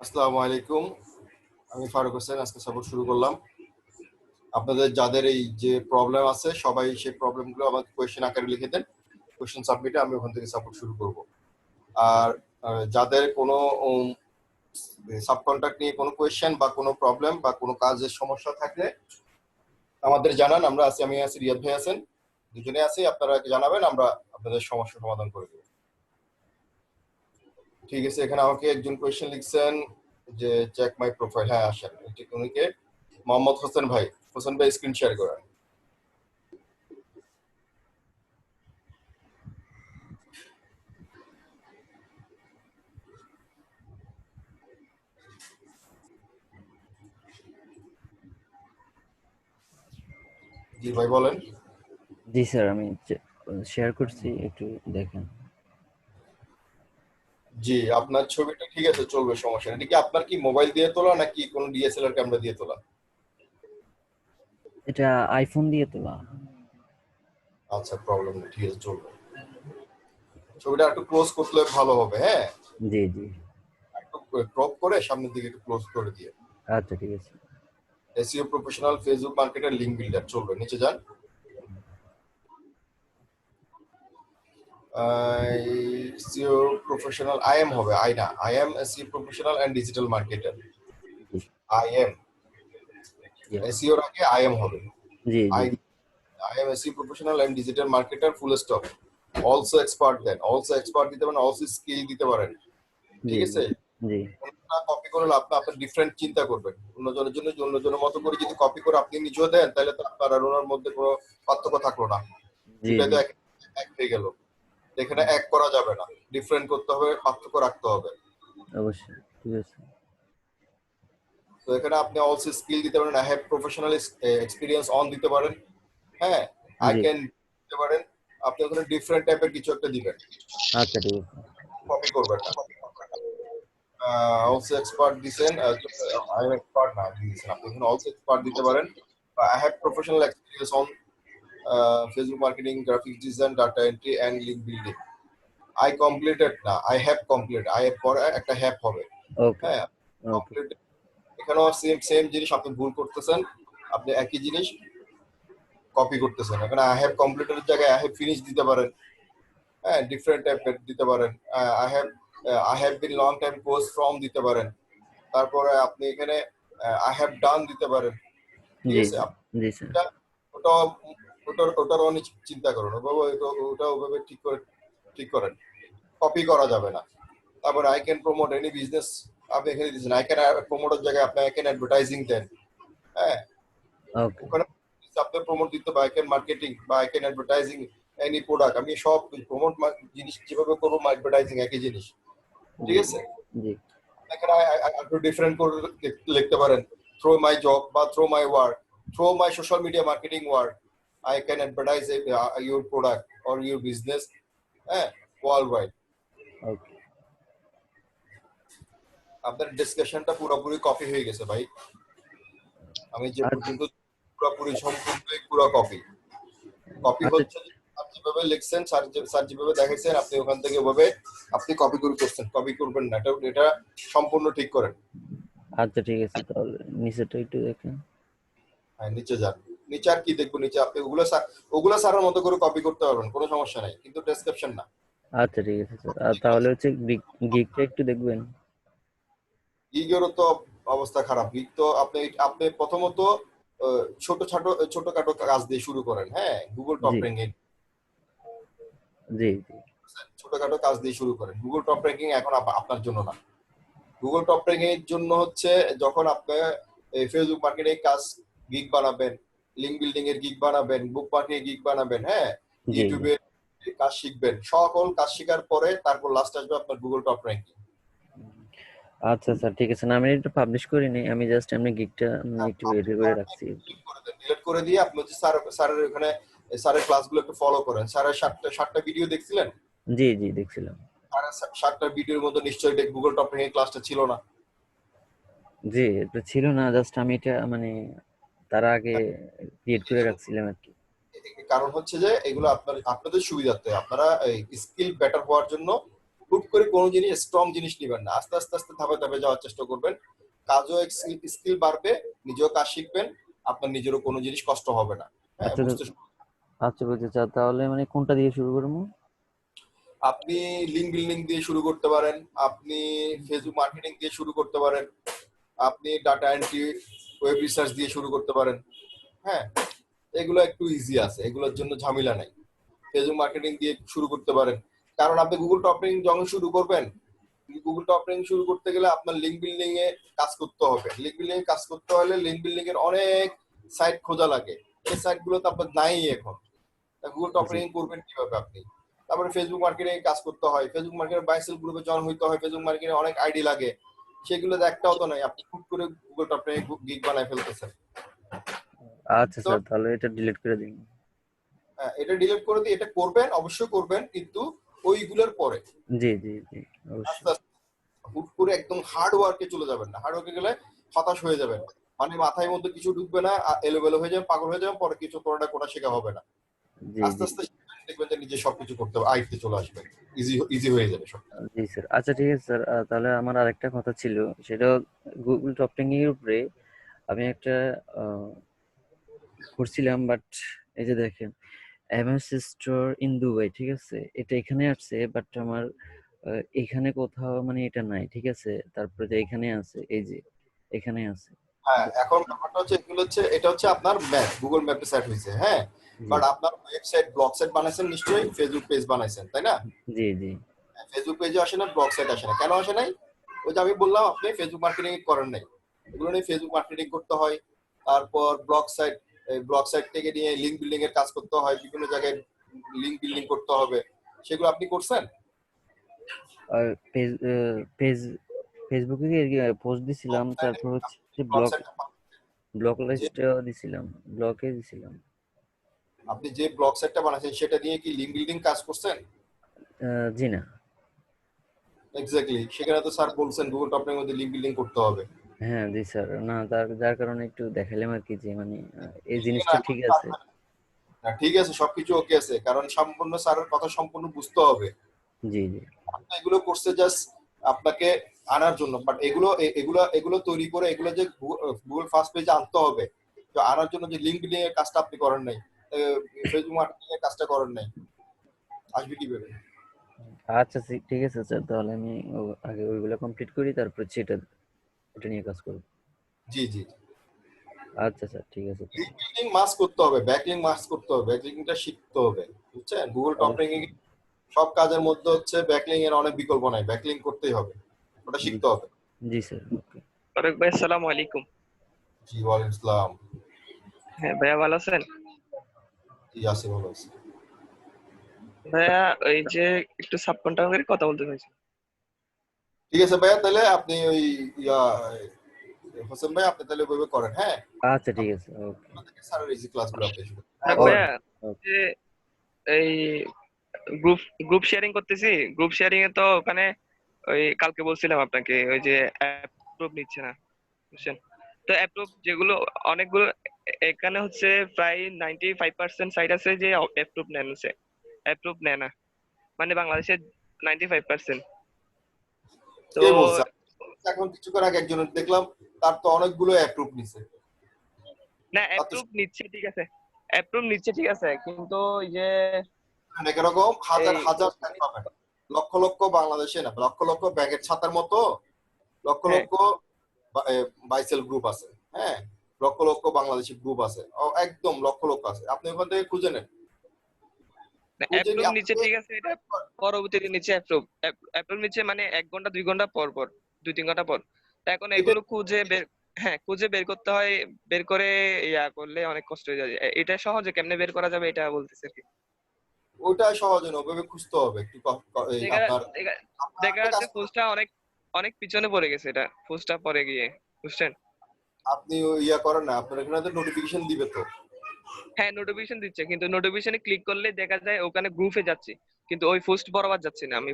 আসসালামু আলাইকুম। আমি ফারুক হোসেন। আজকে সাপোর্ট শুরু করলাম। আপনাদের যাদের এই যে প্রবলেম আছে সবাই সেই প্রবলেমগুলো আমাকে কোয়েশ্চেন আকারে লিখে দেন। কোয়েশ্চেন সাবমিটে আমি ওখান থেকে সাপোর্ট শুরু করব। আর যাদের কোনো সাবকন্ট্রাক্ট নিয়ে কোনো কোয়েশ্চেন বা কোনো প্রবলেম বা কোনো কাজের সমস্যা থাকলে আমাদের জানান। আমরা আছি, আমি আছি, রিয়াদ ভাই আছেন, দুজনে আছি। আপনারা জানাবেন, আমরা আপনাদের সমস্যা সমাধান করে দেব। ঠিক আছে, এখানে আমাকে একজন কোয়েশ্চেন লিখছেন যে চেক মাই প্রোফাইল। হ্যাঁ আসেন, উনিকে মোহাম্মদ হোসেন ভাই। হোসেন ভাই স্ক্রিন শেয়ার করেন। জি ভাই বলেন। জি স্যার, আমি শেয়ার করছি, একটু দেখেন। জি আপনার ছবিটা ঠিক আছে, চলবে, সমস্যা নেই। এটা কি আপনার কি মোবাইল দিয়ে তোলা নাকি কোনো ডিএসএলআর ক্যামেরা দিয়ে তোলা? এটা আইফোন দিয়ে তোলা। আচ্ছা, প্রবলেম নেই, ঠিক আছে, চলবে। ছবিটা একটু ক্লোজ করলে ভালো হবে। হ্যাঁ, জি জি। একটু ক্রপ করে সামনের দিকে একটু ক্লোজ করে দিয়ে। আচ্ছা ঠিক আছে। SEO professional, Facebook marketer, link builder, চলবে। নিচে যান। এসইও প্রফেশনাল আইএম হবে, আই না, I am SEO professional and digital marketer. জি আই এম, জি এসইওর আগে আই এম হবে। জি জি I I am SEO professional and digital marketer, full stop. Also expert then, also expert দিতে পারেন, also skill দিতে পারেন। জি ঠিক আছে, জি কোনটা কপি করে আপনি আপনার ডিফারেন্ট চিন্তা করবেন। অন্যজনের জন্য অন্যজনের মতো করে যদি কপি করে আপনি নিজেও দেন, তাহলে তো আপনার আর ওনার মধ্যে কোনো পার্থক্য থাকলো না। জি দুটাই জি তো এক এক হয়ে গেল। এখানে এক করা যাবে না, ডিফারেন্ট করতে হবে, পার্থক্য রাখতে হবে। অবশ্যই ঠিক আছে। তো এখানে আপনি অলসো স্কিল দিতে পারেন, I have professional experience on দিতে পারেন। হ্যাঁ, আই জি ক্যান দিতে পারেন। আপনি ওখানে ডিফারেন্ট টাইপের কিছু একটা দিবেন, আচ্ছা ঠিক আছে। কপি করবেন না। অলসো এক্সপার্ট দিছেন, আই এম এক্সপার্ট না দিয়েছেন, আপনি এখানে অলসো এক্সপার্ট দিতে পারেন। I have professional experience on Facebook marketing, graphics design, data entry and link building. I completed না, আই হ্যাভ কমপ্লিট, আই এর পরে একটা হ্যাভ হবে। ওকে হ্যাঁ, ওকে। কমপ্লিট। এখানেও সেম সেম জিনিস, আপনি ভুল করতেছেন। আপনি একই জিনিস কপি করতেছেন। এখানে আই হ্যাভ কমপ্লিটেড জায়গায় আই হ্যাভ ফিনিশ দিতে পারেন। হ্যাঁ, ডিফারেন্ট টাইপের দিতে পারেন। I have been long time course from দিতে পারেন। তারপরে আপনি এখানে আই হ্যাভ ডান দিতে পারেন। ঠিক জি আছে, জি জি স্যার। ওটা ওটারও অনেক চিন্তা করুন, ওটা ওভাবে ঠিক করেন। কপি করা যাবে না। তারপরে I can promote any business, আপনি এখানে দিচ্ছেন আই ক্যান প্রমোটের জায়গায় আপনি আই ক্যান অ্যাডভার্টাইজিং দেন। হ্যাঁ, ওকে ওখানে আপনি প্রমোট দিতে বা আই ক্যান মার্কেটিং বা I can advertising any product. আমি সব প্রমোট জিনিস যেভাবে করবো, অ্যাডভার্টাইজিং একই জিনিস। ঠিক জি আছে, জি এখানে একটু ডিফারেন্ট করে লিখতে পারেন। থ্রো মাই জব বা through my work, through my social media marketing work, I can advertise your product or your business. হ্যাঁ, ওয়ার্ল্ড ওয়াইড। ওকে। আপনার ডিসকাশনটা পুরোপুরি কপি হয়ে গেছে ভাই। আমি যে আচ্ছা পর্যন্ত পুরোপুরি সম্পূর্ণই পুরো কপি। কপি আচ্ছা হচ্ছে যে স্যার যেভাবে লিখছেন, স্যার যেভাবে দেখাইছেন, আপনি ওখান থেকে ওভাবে আপনি কপি করে করছেন। কপি করবেন না, এটা সম্পূর্ণ ঠিক করেন। আচ্ছা ঠিক আছে, তাহলে নিচেটা একটু দেখেন। হ্যাঁ, নিচে যান। নিচে আর কি দেখবো? নিচে আপনি ওগুলো স্যারের মতো করে কপি করতে পারবেন, কোনো সমস্যা নাই, কিন্তু ডেসক্রিপশন না। আচ্ছা ঠিক আছে স্যার, আর তাহলে হচ্ছে গিগটা একটু দেখবেন। গিগেরও তো অবস্থা খারাপ। গিগ তো আপনি আপনি প্রথমত ছোটখাটো কাজ দিয়ে শুরু করেন। হ্যাঁ, গুগল টপ জি র্যাঙ্কিং, জি জি ছোটখাটো কাজ দিয়ে শুরু করেন। গুগল টপ র্যাঙ্কিং এখন আপনার জন্য না। গুগল টপ র্যাঙ্কিং এর জন্য হচ্ছে যখন আপনি ফেসবুক মার্কেটিং কাজ গিগ বানাবেন, লিঙ্ক বিল্ডিং এর গিগ বানাবেন, বুক মার্কেটিং গিগ বানাবেন। হ্যাঁ, জি জি। ইউটিউবে কাজ শিখবেন, সকল কাজ শেখার পরে তারপর লাস্ট আসবে আপনার গুগল টপ র্যাঙ্কিং। আচ্ছা স্যার ঠিক আছে, না আমি এটা পাবলিশ করিনি, আমি জাস্ট এমনি গিগটা একটু বের করে রাখছি। ডিলিট করে দিয়ে আপনি হচ্ছে স্যারের ওখানে স্যারের ক্লাসগুলো একটু ফলো করেন। স্যারের সাতটা ভিডিও দেখছিলেন? জি জি দেখছিলাম। স্যারের সাতটা ভিডিওর মধ্যে নিশ্চয়ই গুগল টপ র্যাঙ্কিং ক্লাসটা ছিল না। জি, এটা ছিল না, জাস্ট আমি এটা মানে তার আগে ক্রিয়েট করে রাখছিলাম আর কি। কারণ হচ্ছে যে এগুলো আপনাদের সুবিধার্থে, আপনারা স্কিল বেটার হওয়ার জন্য হুট করে কোনো জিনিস স্ট্রং জিনিস নিবেন না, আস্তে আস্তে আস্তে ধাপে ধাপে যাওয়ার চেষ্টা করবেন। কাজও স্কিল বাড়বে, নিজেও কাজ শিখবেন, আপনার নিজেরও কোনো জিনিস কষ্ট হবে না। হ্যাঁ, আচ্ছা বুঝতে আচ্ছা বুঝতে চাও, তাহলে মানে কোনটা দিয়ে শুরু করবো? আপনি লিঙ্ক বিল্ডিং দিয়ে শুরু করতে পারেন, আপনি ফেসবুক মার্কেটিং দিয়ে শুরু করতে পারেন, আপনি ডাটা এন্ট্রি, ওয়েব রিসার্চ দিয়ে শুরু করতে পারেন। হ্যাঁ, এগুলো একটু ইজি আছে, এগুলোর জন্য ঝামেলা নাই। ফেসবুক মার্কেটিং দিয়ে শুরু করতে পারেন, কারণ আপনি গুগল টপিং যখন শুরু করবেন, গুগল টপিং শুরু করতে গেলে আপনার লিঙ্ক বিল্ডিং এ কাজ করতে হবে। লিঙ্ক বিল্ডিং এ কাজ করতে হলে লিঙ্ক বিল্ডিং এর অনেক সাইট খোঁজা লাগে, এই সাইট গুলো তো আপনার নাই এখন। গুগল জি টপিং করবেন কিভাবে আপনি? তারপরে ফেসবুক মার্কেটিং কাজ করতে হয়, ফেসবুক মার্কেটিং বাইসেল গ্রুপে জয়েন হইতে হয়, ফেসবুক মার্কেটিং অনেক আইডি লাগে, সেগুলো তো একটাও তো নাই, আপনি হুট করে গুগল টপিং গিগ বানায় ফেলতেছেন। আচ্ছা তো স্যার, তাহলে এটা ডিলিট করে দিন। এটা ডিলিট করে দিয়ে এটা করবেন, অবশ্যই করবেন, কিন্তু ওইগুলোর পরে জি জি জি, আস্তে অবশ্যই। আস্তে। হুট করে একদম হার্ড ওয়ার্কে চলে যাবেন না, হার্ড ওয়ার্কে গেলে হতাশ হয়ে যাবেন, মানে মাথায় মধ্যে কিছু ঢুকবে না, এলোমেলো হয়ে যাবে, পাগল হয়ে যাবে, পরে কিছু কোনোটা কোটা শেখা হবে না। জি আস্তে জি আস্তে দেখবেন যে নিজে সবকিছু করতে হবে, আয়ত্তে চলে আসবে, ইজি ইজি হয়ে যাবে সব। জি স্যার। আচ্ছা ঠিক আছে স্যার, তাহলে আমার আরেকটা কথা ছিল, সেটা গুগল টপিং এর উপরে আমি একটা আহ, করছিলাম, বাট এই যে দেখেন, এমএস স্টোর ইন দুবাই, ঠিক আছে, এটা এখানে আসছে, বাট আমার এখানে কোথাও মানে এটা নাই, ঠিক আছে। তারপরে যে এখানে আছে, এই যে এখানে আছে। হ্যাঁ, এখন ব্যাপারটা হচ্ছে এগুলো হচ্ছে, এটা হচ্ছে আপনার ম্যাপ, গুগল ম্যাপে সেট হয়েছে, হ্যাঁ। জি বাট আপনার ওয়েবসাইট ব্লগ সাইট বানাইছেন নিশ্চয়ই, ফেসবুক পেজ বানাইছেন তাই না? জি জি ফেসবুক পেজে আসে না, ব্লগ সাইট আসে না, কেন আসে নাই? ওই যে আমি বললাম আপনি ফেসবুক মার্কেটিং করেন নাই, এগুলো নিয়ে ফেসবুক মার্কেটিং করতে হয়। তারপর ব্লগ সাইট থেকে নিয়ে লিঙ্ক বিল্ডিং এর কাজ করতে হয়, বিভিন্ন জায়গায় লিঙ্ক বিল্ডিং করতে হবে, সেগুলো আপনি করছেন? আর পেজ পেজ ফেসবুকে পোস্ট দিছিলাম, তারপর হচ্ছে ব্লগ সাইট ব্লক যে লিস্টে দিছিলাম, ব্লকে দিছিলাম। আপনি যে ব্লগ সাইটটা বানাচ্ছেন সেটা দিয়ে কি লিঙ্ক বিল্ডিং কাজ করছেন? জি না। এক্স্যাক্টলি, সেখানে তো স্যার বলছেন গুগল টপিং মধ্যে লিঙ্ক বিল্ডিং করতে হবে। হ্যাঁ জি স্যার, না যার কারণে একটু দেখালাম আর কি, যে মানে এই না, জিনিসটা ঠিক আছে। না, ঠিক আছে, সবকিছু ওকে আছে, কারণ সম্পূর্ণ স্যারের কথা সম্পূর্ণ বুঝতে হবে। জি জি আপনি এগুলো করছে জাস্ট আপনাকে আনার জন্য, বাট এগুলো তৈরি করে এগুলো যে গুগল ফার্স্ট পেজে আনতে হবে, তো আনার জন্য যে লিঙ্ক বিল্ডিং এর কাজটা আপনি করেন নাই, ফেসবুক মার্কেটিং এর কাজটা করেন নাই, আসবে কিভাবে? আচ্ছা ঠিক আছে স্যার, তাহলে আমি আগে ওইগুলো কমপ্লিট করি, তারপর হচ্ছে এটা এটা নিয়ে কাজ করব। জি জি, আচ্ছা স্যার, ঠিক আছে লিঙ্ক তাহলে। বিল্ডিং মাস্ট করতে হবে, ব্যাকলিং মাস্ট করতে হবে, ব্যাকলিংটা শিখতে হবে, বুঝছেন? গুগল টপিং এ অবশ্যই। সব কাজের মধ্যে হচ্ছে ব্যাকলিং এর অনেক বিকল্প নাই, ব্যাকলিং করতেই হবে, ওটা জি শিখতে হবে। জি স্যার, ওকে। তারেক ভাই, আসসালামু আলাইকুম। জি, ওয়ালাইকুম আসসালাম। হ্যাঁ ভাইয়া, ভালো আছেন? জি, আছে, ভালো আছে। ভাইয়া, ওই যে একটু সাবকন্ট্রাক্টরের কথা বলতে চাইছি। ঠিক আছে ভাইয়া, তাহলে আপনি ওই ইয়া হোসেন ভাই, আপনি তাহলে ওইভাবে করেন, হ্যাঁ। আচ্ছা ঠিক আছে, ওকে। আপনাদের স্যারের ইজি ক্লাসগুলো আপনি শুরু করেন। হ্যাঁ, তারেক বলেন। ভাইয়া, ওকে। যে এই গ্রুপ গ্রুপ শেয়ারিং করতেছি, গ্রুপ শেয়ারিং এ তো ওখানে ওই কালকে বলছিলাম আপনাকে, ওই যে অ্যাপ্রুভ নিচ্ছে না, বুঝছেন? তো অ্যাপ্রুভ যেগুলো অনেকগুলো, এখানে হচ্ছে প্রায় 95% সাইট আছে যে অ্যাপ্রুভ নেয় না, মানে বাংলাদেশের 95%। তো কে বলছে? এখন কিছুক্ষণ আগে একজনের দেখলাম, তার তো অনেকগুলো অ্যাপ্রুভ নিছে। না, তার তো অ্যাপ্রুভ নিচ্ছে ঠিক আছে, অ্যাপ্রুভ নিচ্ছে ঠিক আছে, কিন্তু ওই যে অনেক এরকম হাজার এই হাজার ব্যাংক পাবেন, লক্ষ লক্ষ বাংলাদেশে না, লক্ষ লক্ষ ব্যাগের ছাতার মতো লক্ষ হ্যাঁ, লক্ষ বাইসেল গ্রুপ আছে, হ্যাঁ, লক্ষ লক্ষ বাংলাদেশি গ্রুপ আছে, একদম লক্ষ লক্ষ আছে, আপনি ওখান থেকে খুঁজে নেন, খুঁজে অ্যাপ্রুভ নিয়ে নিচ্ছে আপনাকে ঠিক আছে, এটা পরবর্তীতে নিচ্ছে অ্যাপ্রুভ, অ্যাপ্রুভ নিচ্ছে মানে 1 ঘন্টা 2 ঘন্টা পর পর, 2-3 ঘন্টা পর। তা এখন এটা, এগুলো খুঁজে বের, হ্যাঁ খুঁজে বের করতে হয়, বের করে ইয়া করলে অনেক কষ্ট হয়ে যায়। এটা সহজে কেমনে বের করা যাবে এটা বলতেছে আর কি। ওইটা সহজে না, ওইভাবে খুঁজতে হবে একটু এই দেখা আপনার দেখা আপনার দেখা একটা কাজ যাচ্ছে করুন, পোস্টটা অনেক অনেক পিছনে পড়ে গেছে, এটা পোস্টটা পরে গিয়ে, বুঝছেন? আপনি ইয়া করেন না, আপনার এখানে নোটিফিকেশন দিবে তো। হ্যাঁ, নোটিফিকেশন দিচ্ছে, কিন্তু নোটিফিকেশনে ক্লিক করলে দেখা যায় ওখানে গ্রুপে যাচ্ছি, কিন্তু ওই পোস্ট বরাবর যাচ্ছি না। আমি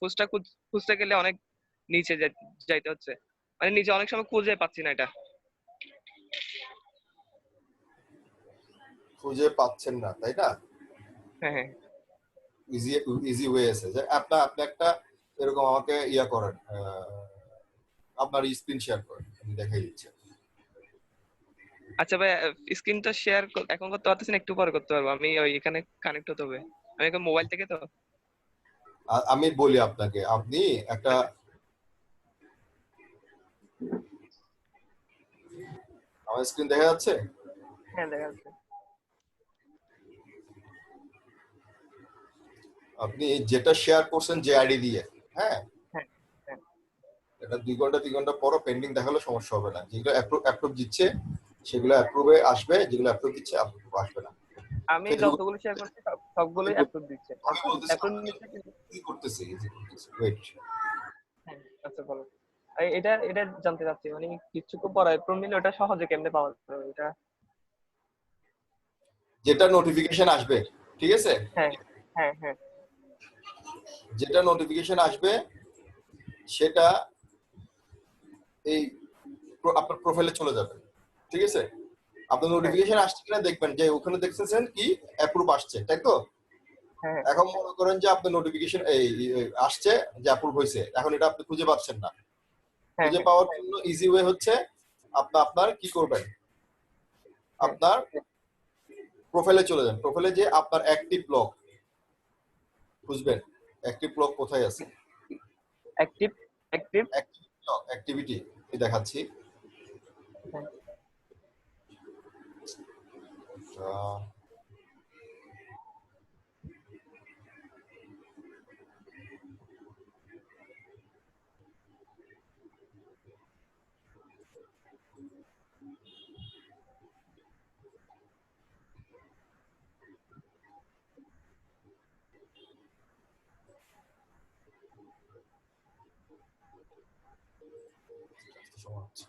পোস্টটা খুঁজতে গেলে অনেক নিচে যাইতে হচ্ছে, মানে নিচে অনেক সময় খুঁজে পাচ্ছি না এটা। খুঁজে পাচ্ছেন না, তাই না? হ্যাঁ হ্যাঁ ইজি ইজি ওয়ে আছে যে আপনি আপনি একটা এরকম আমাকে ইয়া করেন, আপনার স্ক্রিন শেয়ার করেন, আমি দেখাই দিচ্ছি। আচ্ছা ভাই, স্ক্রিনটা শেয়ার এখন করতে পারতেছি না, একটু পরে করতে পারবো। আমি ওই এখানে কানেক্ট হতে হবে, আমি এখন মোবাইল থেকে তো। আমি বলি আপনাকে, আপনি একটা আমার স্ক্রিন দেখা যাচ্ছে? হ্যাঁ দেখা যাচ্ছে। আপনি যেটা শেয়ার করছেন যে আইডি দিয়ে, হ্যাঁ, হ্যাঁ হ্যাঁ। এটা 2 ঘন্টা 3 ঘন্টা পরও পেন্ডিং দেখালে সমস্যা হবে না। যেগুলো অ্যাপ্রুভ দিচ্ছে সেগুলো অ্যাপ্রুভে আসবে, যেগুলো অ্যাপ্রুভ দিচ্ছে অ্যাপ্রুভ আসবে না। আমি ফেসবুক যতগুলো শেয়ার করছি সবগুলোই কিন্তু অ্যাপ্রুভ দিচ্ছে, আমি বলতেছি অ্যাপ্রুভ নিচ্ছে কিন্তু। ইজি করতেছি, ওয়েট। হ্যাঁ আচ্ছা বলো। এটা এটা জানতে চাচ্ছি, মানে কিছু তো পরে অ্যাপ্রুভ নিলে ওটা সহজে কেমনে পাওয়া যাবে এটা? যেটা নোটিফিকেশন আসবে, ঠিক আছে, হ্যাঁ হ্যাঁ হ্যাঁ। যেটা নোটিফিকেশন আসবে সেটা এই আপনার প্রোফাইলে চলে যাবে, ঠিক আছে। আপনার নোটিফিকেশন আসছে কিনা দেখবেন, যে ওখানে দেখতেছেন কি অ্যাপ্রুভ আসছে, তাই তো। হ্যাঁ এখন মনে করেন যে আপনার নোটিফিকেশন এই আসছে যে অ্যাপ্রুভ হয়েছে, এখন এটা আপনি খুঁজে পাচ্ছেন না। হ্যাঁ খুঁজে হ্যাঁ পাওয়ার জন্য ইজি ওয়ে হচ্ছে আপনার কি করবেন, হ্যাঁ। আপনার প্রোফাইলে চলে যান। প্রোফাইলে যে আপনার অ্যাক্টিভ লগ খুঁজবেন, অ্যাক্টিভ লগ কোথায় আছে, অ্যাক্টিভ অ্যাক্টিভ। অ্যাক্টিভিটি দেখাচ্ছি। হ্যাঁ আহ, সময় হচ্ছে।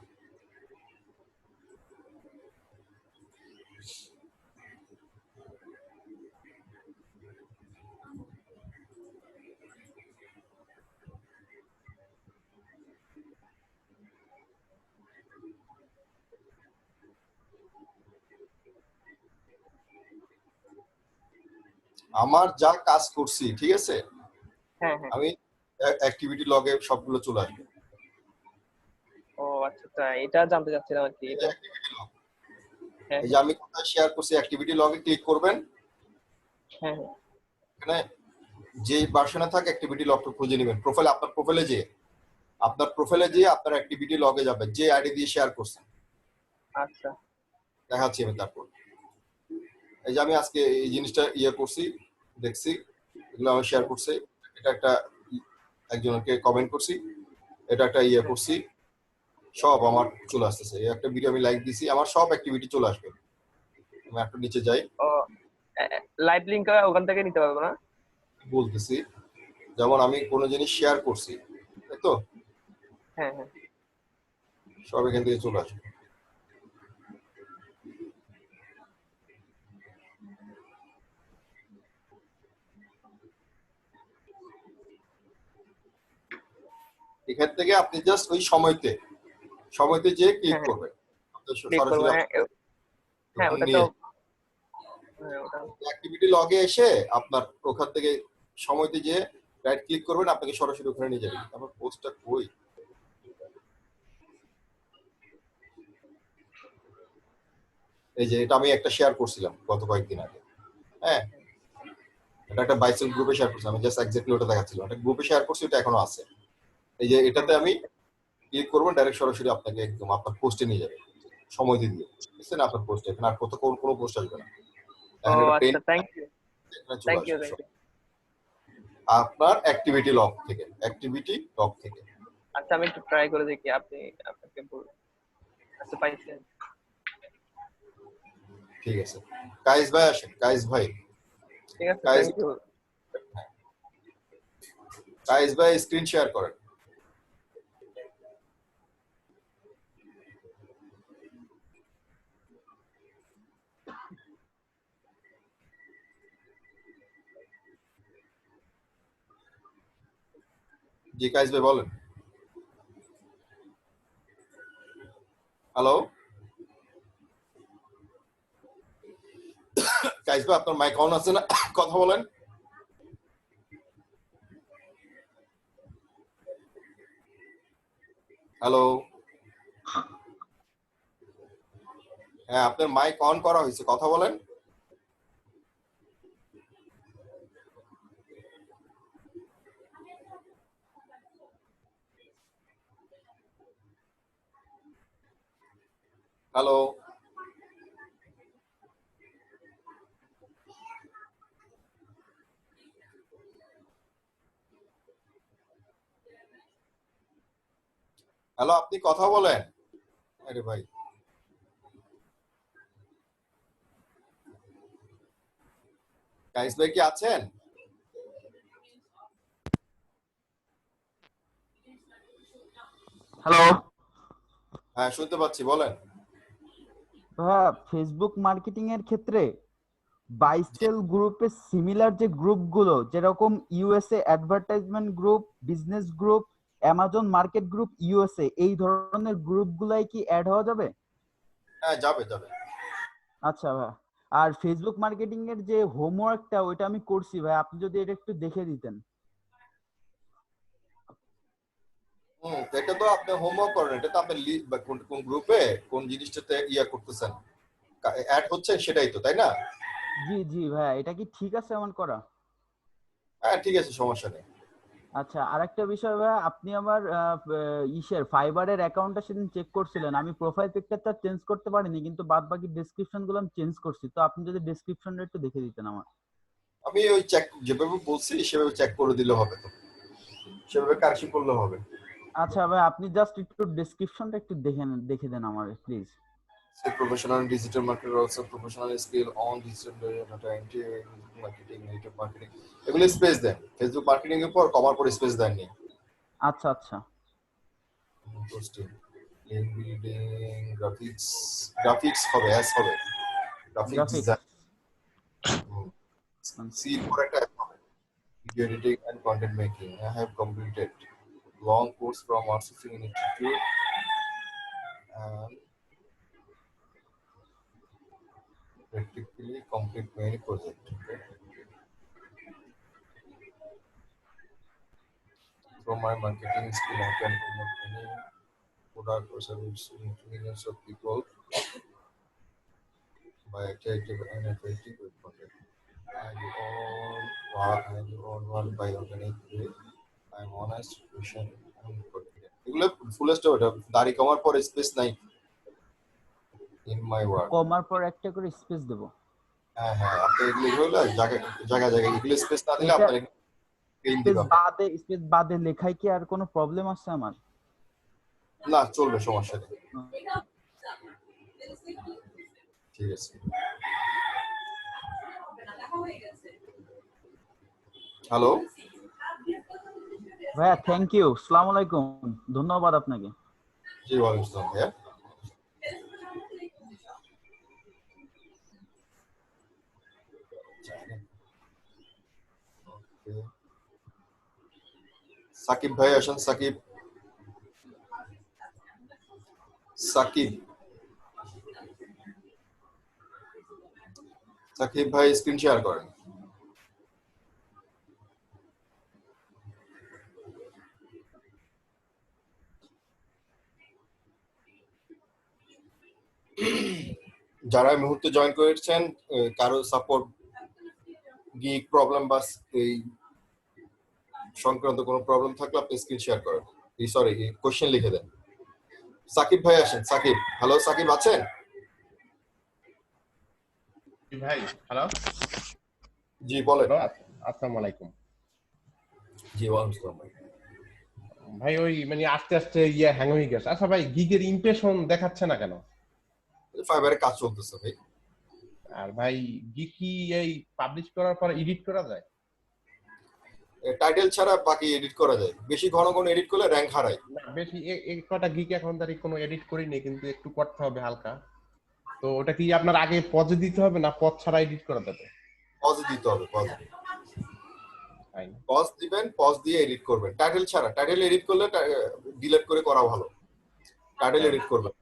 আমার যা কাজ করছি, ঠিক আছে, হ্যাঁ হ্যাঁ। আমি অ্যাক্টিভিটি লগে সবগুলো চলে আসবে। ও আচ্ছা আচ্ছা, এটা জানতে চাচ্ছিলাম আর কি এটা। হ্যাঁ এই যে হ্যাঁ আমি কোথায় শেয়ার করছি, অ্যাক্টিভিটি লগে ক্লিক করবেন। হ্যাঁ হ্যাঁ। এখানে যে ভার্সনে থাকে অ্যাক্টিভিটি লগটা খুঁজে নেবেন। প্রোফাইলে, আপনার প্রোফাইলে যে আপনার অ্যাক্টিভিটি লগে যাবে, যে আইডি দিয়ে শেয়ার করছেন। আচ্ছা দেখাচ্ছি আমি তারপর। এই যে আমি আজকে এই জিনিসটা করছি, দেখছি, এগুলো আমি শেয়ার করছি। এটা একটা একজনকে কমেন্ট করছি, এটা একটা করছি, সব আমার চলে আসতেছে। এই একটা ভিডিও আমি লাইক দিছি, আমার সব অ্যাক্টিভিটি চলে আসবে। আমি একটু নিচে যাই, ও, লাইভ লিংক ওখান থেকে নিতে পারবো না? বলতেছি। যেমন আমি কোনো জিনিস শেয়ার করছি, তাই তো, হ্যাঁ হ্যাঁ। সব এখান থেকে চলে আসবে। এখান থেকে আপনি জাস্ট ওই সময়তে যে ক্লিক হ্যাঁ হ্যাঁ করবেন, ক্লিক করবো। সরাসরি হ্যাঁ হ্যাঁ ওটা তো। নিয়ে হ্যাঁ ওটা। অ্যাক্টিভিটি লগে এসে আপনার ওখান থেকে সময়তে যে রাইট ক্লিক করবেন, আপনাকে সরাসরি ওখানে নিয়ে যাবে। আমার পোস্টটা কই, এই যে এটা আমি একটা শেয়ার করছিলাম গত কয়েকদিন আগে, হ্যাঁ, এটা একটা বাইসেল গ্রুপে শেয়ার করছি। আমি জাস্ট এক্স্যাক্টলি ওটা দেখাচ্ছিল, একটা গ্রুপে শেয়ার করছি, ওটা এখনো আছে। এই যে এটাতে আমি ক্লিক করবেন, ডাইরেক্ট সরাসরি আপনাকে একদম আপনার পোস্টে নিয়ে যাবে, সময় দিয়ে বুঝছেন, আপনার পোস্টে। এখানে আর কোনো পোস্ট আসবে না, ও এখানে একটা পেন আচ্ছা, থ্যাংক ইউ এখানে চলে থ্যাংক ইউ আসবে থ্যাংক সব। ইউ। আপনার অ্যাক্টিভিটি লগ থেকে। আচ্ছা আমি একটু ট্রাই করে দেখি, আপনি আপনাকে বলুন। আচ্ছা পাইছেন? ঠিক আছে, কাইস ভাই আসেন, কাইস ভাই। ঠিক আছে, কাইস থ্যাংক ইউ। কাইস ভাই স্ক্রিন শেয়ার করেন। জি কাইস ভাই বলেন। হ্যালো কাইস ভাই, আপনার মাইক অন আছে না? কথা বলেন। হ্যালো, হ্যাঁ আপনার মাইক অন করা হয়েছে, কথা বলেন। হ্যালো, হ্যালো, আপনি কথা বলেন। আরে ভাই, গাইস ভাই কি আছেন? হ্যালো হ্যাঁ শুনতে পাচ্ছি, বলেন। ভাইয়া, ফেসবুক মার্কেটিং এর ক্ষেত্রে জি, বাইসেল গ্রুপের সিমিলার যে গ্রুপগুলো, যেরকম USA advertisement group, business group, Amazon market group USA, এই ধরনের গ্রুপগুলাই কি অ্যাড হওয়া যাবে? হ্যাঁ যাবে যাবে। আচ্ছা ভাই, আর ফেসবুক মার্কেটিং এর যে হোমওয়ার্কটা ওইটা আমি করছি ভাই, আপনি যদি এটা একটু দেখে দিতেন। এটা তো আপনি হোমওয়ার্ক করেন, এটা তো আপনি বা কোন কোন গ্রুপে কোন জিনিসটাতে ইয়া করতেছেন, অ্যাড হচ্ছে সেটাই তো, তাই না? জি জি ভাইয়া, এটা কি ঠিক আছে আমার করা? হ্যাঁ ঠিক আছে, সমস্যা নেই। আচ্ছা, আরেকটা বিষয় ভাইয়া, আপনি আমার ইসের ফাইবারের অ্যাকাউন্টটা সেদিন চেক করছিলেন, আমি প্রোফাইল পিকচারটা চেঞ্জ করতে পারিনি, কিন্তু বাদ বাকি ডেসক্রিপশন গুলো আমি চেঞ্জ করছি। তো আপনি যদি ডেসক্রিপশনটা একটু দেখে দিতেন আমার। আমি ওই চেক যেভাবে বলছি সেভাবে চেক করে দিলে হবে, তো সেভাবে কারেকশন করলে হবে। আচ্ছা ভাই, আপনি জাস্ট একটু ডেসক্রিপশনটা একটু দেখে দেন আমার please. Professional digital marketer also professional skill on digital data entry, marketing, native marketing, এগুলো স্পেস দেন। ফেসবুক মার্কেটিং এর পর কমার পর স্পেস দেননি। আচ্ছা আচ্ছা। Posting, link building, graphics, graphics হবে, এস হবে, graphic graphics. Design, C for একটা অ্যাপ হবে, video editing and content making. I have completed long course from Outsourcing Institute and practically complete many projects. Okay. From my marketing skill, I can promote any product or service to millions of people by attractive and effective web content. I do all work by organic way. I'm honest, patient, and confident. এগুলো fullest ওটা দাড়ি কমার পর space নাই in my work. কমার পর একটা করে স্পেস দেব? হ্যাঁ হ্যাঁ, আপনি এগুলো হলো জায়গা এগুলো স্পেস না দিলে এটা আপনার পেইন দিবে আপনার। স্পেস বাদে লেখায় কি আর কোনো প্রবলেম আছে আমার? না চলবে, সমস্যা নেই, ঠিক আছে। হ্যালো, ভাইয়া থ্যাংক ইউ, আসসালামু আলাইকুম, ধন্যবাদ আপনাকে। জি ওয়ালাইকুম আসসালাম ভাইয়া। Okay. সাকিব ভাই আসেন, সাকিব, সাকিব, সাকিব ভাই স্ক্রিন শেয়ার করেন। যারা এই মুহূর্তে জয়েন করেছেন, কারো সাপোর্ট গিগ প্রবলেম বা এই সংক্রান্ত কোনো প্রবলেম থাকলে আপনি স্ক্রিন শেয়ার করেন, সরি কোশ্চেন লিখে দেন। সাকিব ভাই আসেন, সাকিব, হ্যালো সাকিব আছেন? ভাই হ্যালো জি বলেন। হ্যালো, আসসালামু আলাইকুম জি ওয়ালাইকুম আসসালাম ভাই। ভাই। ওই মানে আস্তে আস্তে হ্যাং হয়ে গেছে। আচ্ছা ভাই, গিগের ইমপ্রেশন দেখাচ্ছে না কেন? ফাইবারে কাজ চলতেছে ভাই। আর ভাই, গিগ কি এই পাবলিশ করার পর এডিট করা যায়? টাইটেল ছাড়া বাকি এডিট করা যায়, বেশি ঘন ঘন এডিট করলে র্যাঙ্ক হারায়। না বেশি এই কটা গিগ এখন তার কোনো এডিট করিনি, কিন্তু একটু করতে হবে হালকা। তো ওটা কি আপনার আগে পজে দিতে হবে না পজ ছাড়া এডিট করা যাবে? পজ দিতে হবে, পজ তাই না? পজ দিবেন, পজ দিয়ে এডিট করবেন টাইটেল ছাড়া। টাইটেল এডিট করলে ডিলিট করে করা ভালো, টাইটেল তাই? এডিট করবেন।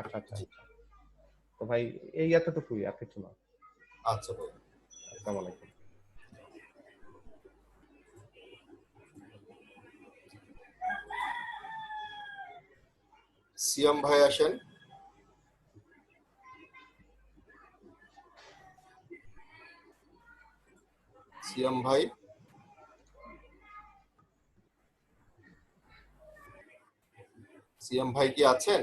আচ্ছা আচ্ছা জি, আচ্ছা। তো ভাই এই এতটুকুই, আর কিছু না। আচ্ছা ভাই। আসসালামু আলাইকুম। সিয়াম ভাই আসেন। সিয়াম ভাই, সিয়াম ভাই কি আছেন?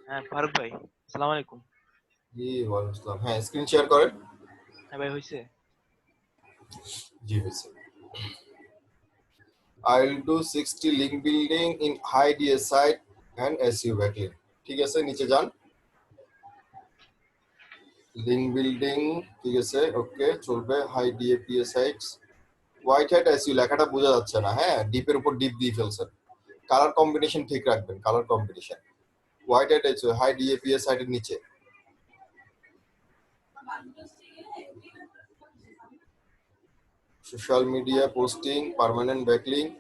হ্যাঁ ফারুক ভাই, আসসালামু আলাইকুম। জি ওয়ালাইকুম আসসালাম। হ্যাঁ, স্ক্রিন শেয়ার করেন। হ্যাঁ ভাই, হয়েছে? জি হয়েছে। I will do 60 link building in high DA site and SEO backlink. ঠিক আছে, নিচে যান। লিঙ্ক বিল্ডিং, ঠিক আছে, ওকে চলবে। High DA PA sites, white hat SEO লেখাটা বোঝা যাচ্ছে না। হ্যাঁ, ডিপের উপর ডিপ দিয়ে ফেলছেন। কালার কম্বিনেশন ঠিক রাখবেন, colour combination. White hat SEO high DA PA সাইটের নিচে। Social media posting, permanent backlink.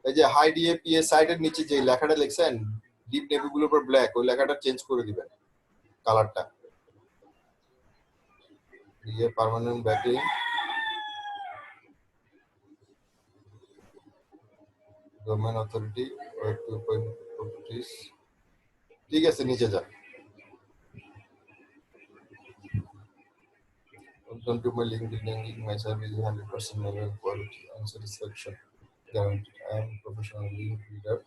এই যে হাই ডিএপিএ সাইটের নিচে যে লেখাটা লিখছেন ডিপ নেভি ব্লুর উপর ব্ল্যাক, ওই লেখাটা চেঞ্জ করে দিবেন কালারটা। দিয়ে permanent backlink, domain authority, web 2.0 properties. ঠিক আছে, নিচে যান। Welcome to my link building. My service is 100% level quality and satisfaction guaranteed. I am a professional link builder.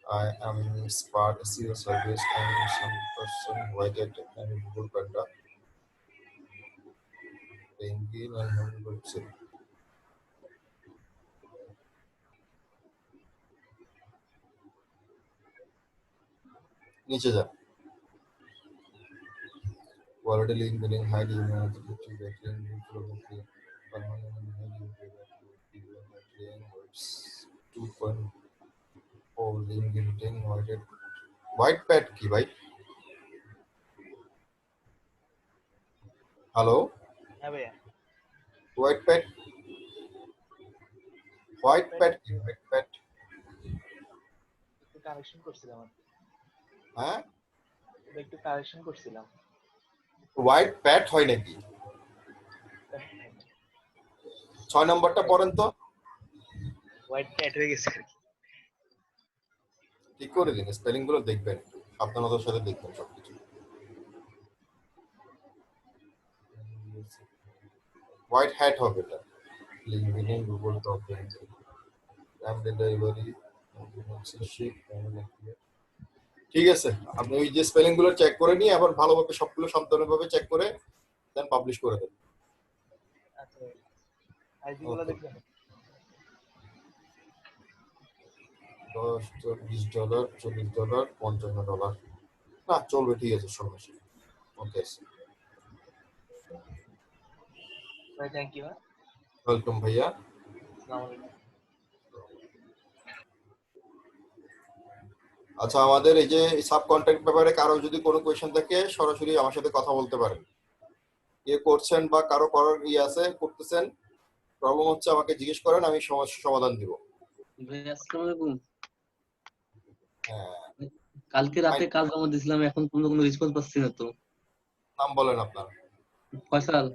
I am Spark SEO service and some person whited and Google Panda. Penguin and Google website. नीचे जा। Quality link building, high demand authority, backlink, probably permanent and high demand words 2.0 link building, white pad की भाई। Hello, হ্যাঁ ভাইয়া, white pad, white pad কি? White pad, একটু correction করছিলাম আর কি। হ্যাঁ এটা একটু কারেকশন করছিলাম। হোয়াইট প্যাড হয় নাকি? 6 নম্বরটা পড়েন তো, হোয়াইট প্যাড হয়ে গেছে আর কি। ঠিক করে দিন। স্পেলিং গুলো দেখবেন, সাবধানতার সাথে দেখবেন সবকিছু। হোয়াইট হ্যাট হবে এটা। Link building, Google top RAM delivery, ঠিক আছে। আপনি ওই যে স্পেলিং গুলো চেক করে নিয়ে আবার ভালোভাবে সবগুলো সাবধানভাবে চেক করে দেন পাবলিশ করে দেন। আচ্ছা, আইডি গুলো দেখবেন। $10, $20, $40, $55 না চলবে, ঠিক আছে, সমস্যা। ওকে, ভাই থ্যাংক ইউ। ওয়েলকাম ভাইয়া। আসসালামু আলাইকুম। আচ্ছা, আমাদের এই যে সাব কন্ট্রাক্ট ব্যাপারে কারো যদি কোনো কোয়েশ্চেন থাকে সরাসরি আমার সাথে কথা বলতে পারেন। কে করছেন বা কারো করার আছে করতেছেন, প্রবলেম হচ্ছে আমাকে জিজ্ঞেস করেন, আমি সমস্যার সমাধান দিব। ভাই আসসালামু আলাইকুম। হ্যাঁ, কালকে রাতে কাজ জমা দিয়েছিলাম, এখন কোনো রেসপন্স পাচ্ছি না তো। নাম বলেন আপনার। ফয়সাল।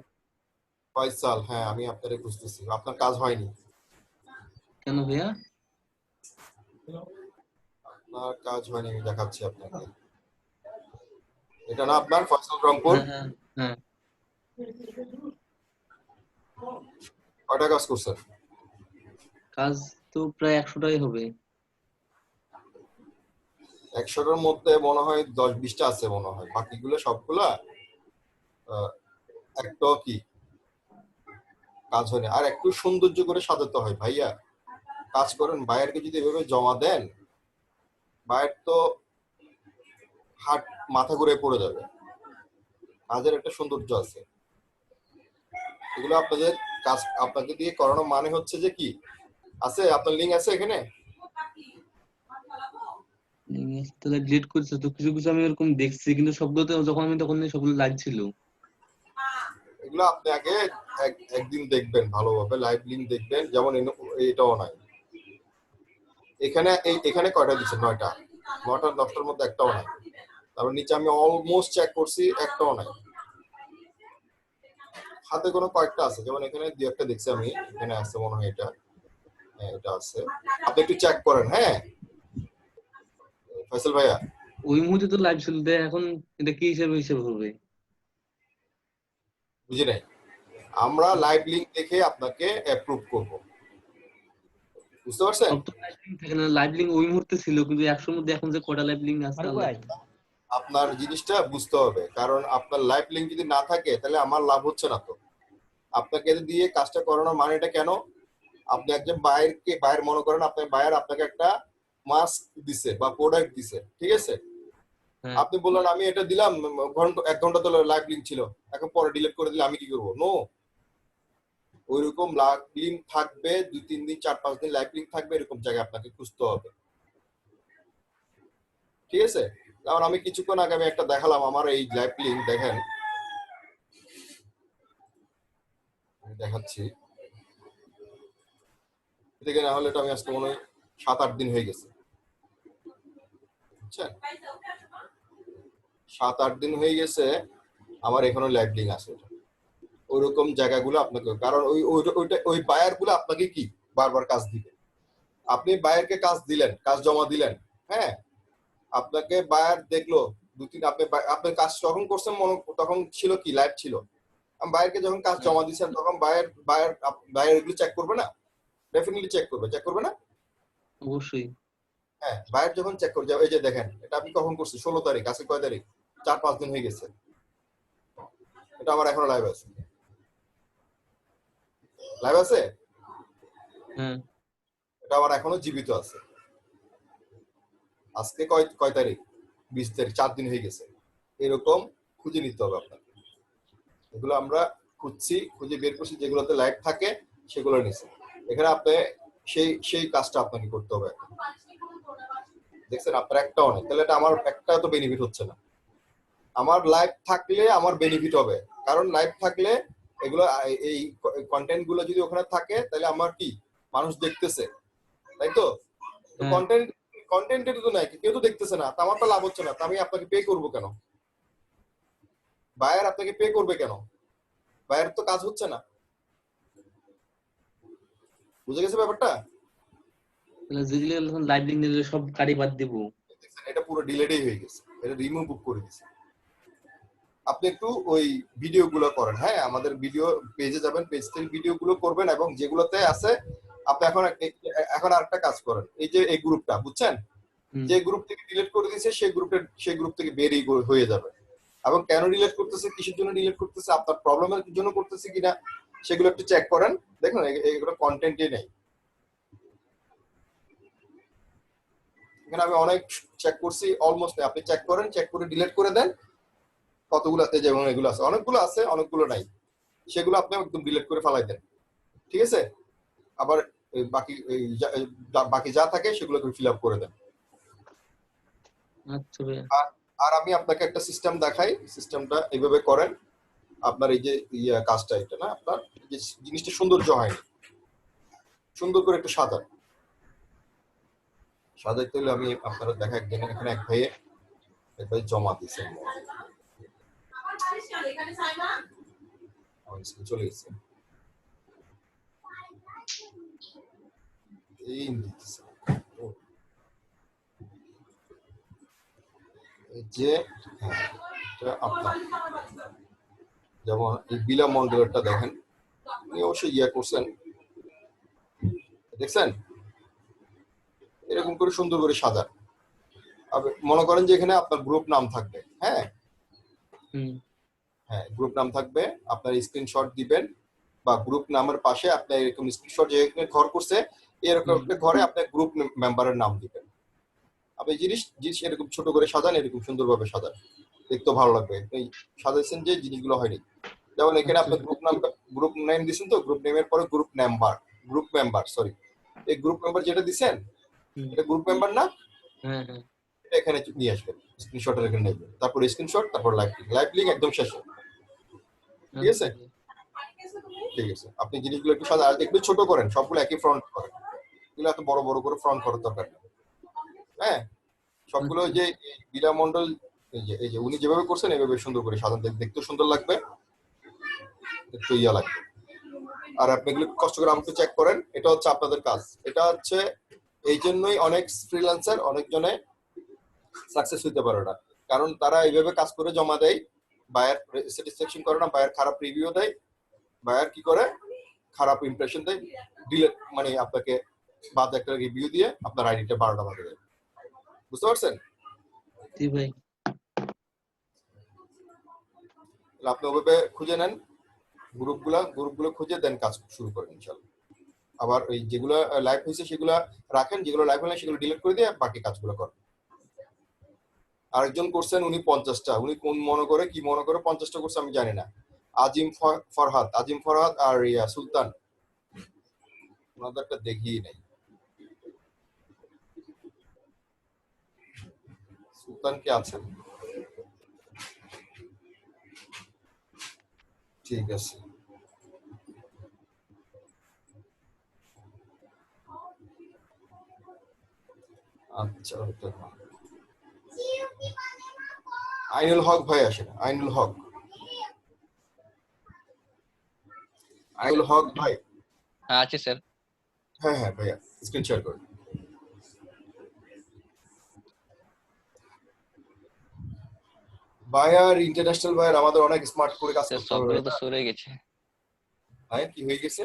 ফয়সাল, হ্যাঁ আমি আপনারে খুঁজতেছি। আপনার কাজ হয়নি কেন ভাইয়া? আপনার কাজ হয়নি, আমি দেখাচ্ছি আপনাকে। এটা না আপনার ফয়সাল রংপুর? হ্যাঁ হ্যাঁ। কয়টা কাজ করছেন? কাজ তো প্রায় 100টাই হবে। 100টার মধ্যে মনে হয় 10-20টা আছে মনে হয়, বাকিগুলো সবগুলা একটা কি কাজ হয়নি। আর একটু সৌন্দর্য করে সাজাতে হয় ভাইয়া। কাজ করেন, বায়ারকে যদি এভাবে জমা দেন, বায়ার তো হাত মাথা ঘুরে পড়ে যাবে। কাজের একটা সৌন্দর্য আছে, এগুলো আপনাদের কাজ আপনাকে দিয়ে করানো মানে হচ্ছে যে কি আছে। আপনার লিঙ্ক আছে এখানে? তাহলে ডিলিট করছে তো, কিছু কিছু আমি এরকম দেখছি, কিন্তু সবগুলোতে যখন আমি তখন সবগুলো লাইভ ছিল। এগুলো আপনি আগে একদিন দেখবেন ভালোভাবে, লাইভ লিঙ্ক দেখবেন। যেমন এটাও নাই এখানে। এখানে কয়টা দিচ্ছে? 9টা। 9টা 10টার মধ্যে একটাও নাই। তারপর নিচে আমি অলমোস্ট চেক করছি, একটাও নাই। হাতে কোনো কয়েকটা আছে, যেমন এখানে 2-1টা দেখছি আমি, এখানে আছে মনে হয় এটা। হ্যাঁ এটা আছে, আপনি একটু চেক করেন। হ্যাঁ ফয়সাল ভাইয়া, ওই মুহূর্তে তো লাইভ ছিল, এখন এটা কি হিসেবে হবে? বুঝি নাই। আমরা লাইভ লিংক দেখে আপনাকে অ্যাপ্রুভ করব, বুঝতে পারছেন? সব তো লাইভ লিঙ্ক থাকে না, লাইভ লিঙ্ক ওই মুহূর্তে ছিল, কিন্তু 100-র মধ্যে এখন যে কটা লাইভ লিঙ্ক আছে আল্লাহ জানে। আপনার জিনিসটা বুঝতে হবে, কারণ আপনার লাইভ লিংক যদি না থাকে তাহলে আমার লাভ হচ্ছে না। তো আপনাকে দিয়ে কাজটা করানোর মানেটা কেন? আপনি একজন বায়ার মনে করেন, আপনার বায়ার আপনাকে একটা মাস্ক দিছে বা প্রোডাক্ট দিছে, ঠিক আছে? হ্যাঁ, আপনি বললেন আমি এটা দিলাম, 1 ঘন্টা তো লাইভ লিংক ছিল, এখন পরে ডিলিট করে দিলে আমি কি করবো? নো, ওইরকম লাইভ লিংক থাকবে 2-3 দিন 4-5 দিন লাইভ লিংক থাকবে, এরকম জায়গায় আপনাকে খুঁজতে হবে, ঠিক আছে? কারণ আমি কিছুক্ষণ আগে আমি একটা দেখালাম আমার এই লাইভ লিংক, দেখেন আমি দেখাচ্ছি, দেখে না হলে এটা আমি আজকে মনে হয় 7-8 দিন হয়ে গেছে, বুঝছেন? 7-8 দিন হয়ে গেছে আমার এখনো লাইভ লিংক আছে। ওইরকম জায়গাগুলো আপনাকে, কারণ ওই বায়ার গুলো আপনাকে কি বারবার কাজ দিবে। আপনি বায়ারকে কাজ দিলেন, কাজ জমা দিলেন, হ্যাঁ, আপনাকে বায়ার দেখলো 2-3, আপনি কাজ যখন করছেন তখন ছিল কি লাইভ ছিল, বায়ারকে যখন কাজ জমা দিচ্ছেন তখন বায়ার এগুলো চেক করবে না? ডেফিনেটলি চেক করবে না? অবশ্যই। হ্যাঁ, বায়ার যখন চেক করে যাবে, এই যে দেখেন এটা আপনি কখন করছেন, 16 তারিখ, আজকে কয় তারিখ? 4-5 দিন হয়ে গেছে, এটা আমার এখনো লাইভ আছে। লাইভ আছে, হ্যাঁ, এটা আমার এখনো জীবিত আছে। আজকে কয় তারিখ? 20 তারিখ, 4 দিন হয়ে গেছে। এরকম খুঁজে নিতে হবে আপনাকে, এগুলো আমরা খুঁজে বের করছি, যেগুলোতে লাইভ থাকে সেগুলো নিচ্ছি। এখানে আপনি সেই কাজটা আপনাকে করতে হবে। দেখছেন আপনার একটা অনেক, তাহলে এটা আমার একটা তো বেনিফিট হচ্ছে না। আমার লাইভ থাকলে আমার বেনিফিট হবে, কারণ লাইভ থাকলে এগুলো এই কন্টেন্ট গুলো যদি ওখানে থাকে তাহলে আমার কি মানুষ দেখতেছে, তাই তো? কন্টেন্টের তো নাই, কেউ তো দেখতেছে না, তা আমার তো লাভ হচ্ছে না, তা আমি আপনাকে পে করবো কেন? বায়ার আপনাকে পে করবে কেন? বায়ার তো কাজ হচ্ছে না, বুঝে গেছে ব্যাপারটা? তাহলে যেগুলো লাইভ লিঙ্ক দিলে সব কারি বাদ দিব। এটা পুরো ডিলেটেই হয়ে গেছে, এটা রিমুভ করে দিছে। আপনি একটু ওই ভিডিও গুলো করেন, হ্যাঁ, আমাদের ভিডিও পেজে যাবেন, পেজ থেকে ভিডিও গুলো করবেন, এবং যেগুলোতে আছে আপনি এখন আরেকটা কাজ করেন, এই যে এই গ্রুপটা, বুঝছেন, যে গ্রুপ থেকে ডিলিট করে দিয়েছে সেই গ্রুপ থেকে বেরিয়ে হয়ে যাবে। এবং কেন ডিলিট করতেছে, কিসের জন্য ডিলিট করতেছে, আপনার প্রবলেমের জন্য করতেছে কিনা সেগুলো একটু চেক করেন, দেখুন এগুলো কন্টেন্টই নেই। এখানে আমি অনেক চেক করছি, অলমোস্ট আপনি চেক করেন, চেক করে ডিলিট করে দেন। কতগুলোতে যেমন এগুলো আছে, অনেকগুলো নাই, সেগুলো আপনি একদম ডিলিট করে ফেলাই দেন, ঠিক আছে? আবার বাকি যা থাকে সেগুলো ফিল আপ করে দেন। আচ্ছা ভাই। আর আমি আপনাকে একটা সিস্টেম দেখাই, সিস্টেমটা এইভাবে করেন। আপনার এই যে কাজটা, এটা না, আপনার যে জিনিসটা সৌন্দর্য হয়নি, সুন্দর করে একটু সাজাইতে হলে আমি আপনারা দেখা একদিন এখানে এক ভাই জমা দিয়েছে, চলে গেছে, এই যে আপনার যেমন এই বিলা মন্ডলেরটা দেখেন, উনি অবশ্যই করছেন, দেখছেন এরকম করে সুন্দর করে সাজান। মনে করেন যে এখানে আপনার গ্রুপ নাম থাকবে, হ্যাঁ, গ্রুপ নাম থাকবে, আপনার স্ক্রিনশট দিবেন, বা গ্রুপ নামের পাশে আপনার এরকম স্ক্রিনশট, যেখানে ঘর করছে এরকম একটা ঘরে আপনার গ্রুপ মেম্বারের নাম দিবেন। আপনি জিনিস এরকম ছোট করে সাজান, এরকম সুন্দরভাবে সাজান, দেখতে ভালো লাগবে। এই সাজাইছেন যে জিনিসগুলো হয়নি, যেমন এখানে আপনার গ্রুপ নেম দিচ্ছেন, তো গ্রুপ নেমের পরে গ্রুপ মেম্বার সরি, এই গ্রুপ মেম্বার যেটা দিচ্ছেন এটা গ্রুপ মেম্বার না, এটা এখানে নিয়ে আসবেন, স্ক্রিনশটের এখানে নেবেন, তারপর স্ক্রিনশট, তারপর লাইভ লিংক একদম শেষে, ঠিক আছে? ঠিক আছে, আপনি জিনিসগুলো একটু সাজা, একটু ছোট করেন, সবগুলো একই ফ্রন্ট করেন, এগুলো এত বড় বড় করে ফ্রন্ট করার দরকার নেই, হ্যাঁ, সবগুলো যে বিলা মন্ডল এই যে উনি যেভাবে করছেন এভাবে সুন্দর করে সাজান, দেখতে সুন্দর লাগবে, একটু লাগবে, আর আপনি এগুলো কষ্ট করে আমাকে চেক করেন, এটা হচ্ছে আপনাদের কাজ। এটা হচ্ছে এই জন্যই অনেক ফ্রিল্যান্সার অনেকজনে সাকসেস হইতে পারে না, কারণ তারা এইভাবে কাজ করে জমা দেয়, বায়ার স্যাটিসফ্যাকশন করে না, বায়ার খারাপ রিভিউ দেয়, বায়ার কি করে খারাপ ইমপ্রেশন দেয়, ডিলেট মানে আপনাকে বাদ একটা রিভিউ দিয়ে আপনার আইডিটা 12টা বাজে দেয়। বুঝতে পারছেন? জি ভাই। তাহলে আপনি ওভাবে খুঁজে নেন গ্রুপগুলো খুঁজে দেন কাজ শুরু করেন ইনশাআল্লাহ। আবার ওই যেগুলো লাইভ হয়েছে সেগুলো রাখেন, যেগুলো লাইভ হলে সেগুলো ডিলিট করে দিয়ে বাকি কাজগুলো করেন। আরেকজন করছেন উনি 50টা, উনি কোন মনে করে কি মনে করে 50টা করছে আমি জানি না। আজিম ফরহাদ আর সুলতান, ওনাদেরটা দেখিই নাই। সুলতান কি আছেন? ঠিক আছে। আচ্ছা, আইনুল হক ভাই আসেন। আইনুল হক ভাই। আছে স্যার। হ্যাঁ হ্যাঁ ভাইয়া, স্ক্রিন শেয়ার করুন। বায়ার ইন্টারন্যাশনাল বায়ার আমাদের অনেক স্মার্ট করে কাজ স্যার করতে হবে। সবগুলো তো সরে গেছে। হ্যাঁ, কি হয়ে গেছে?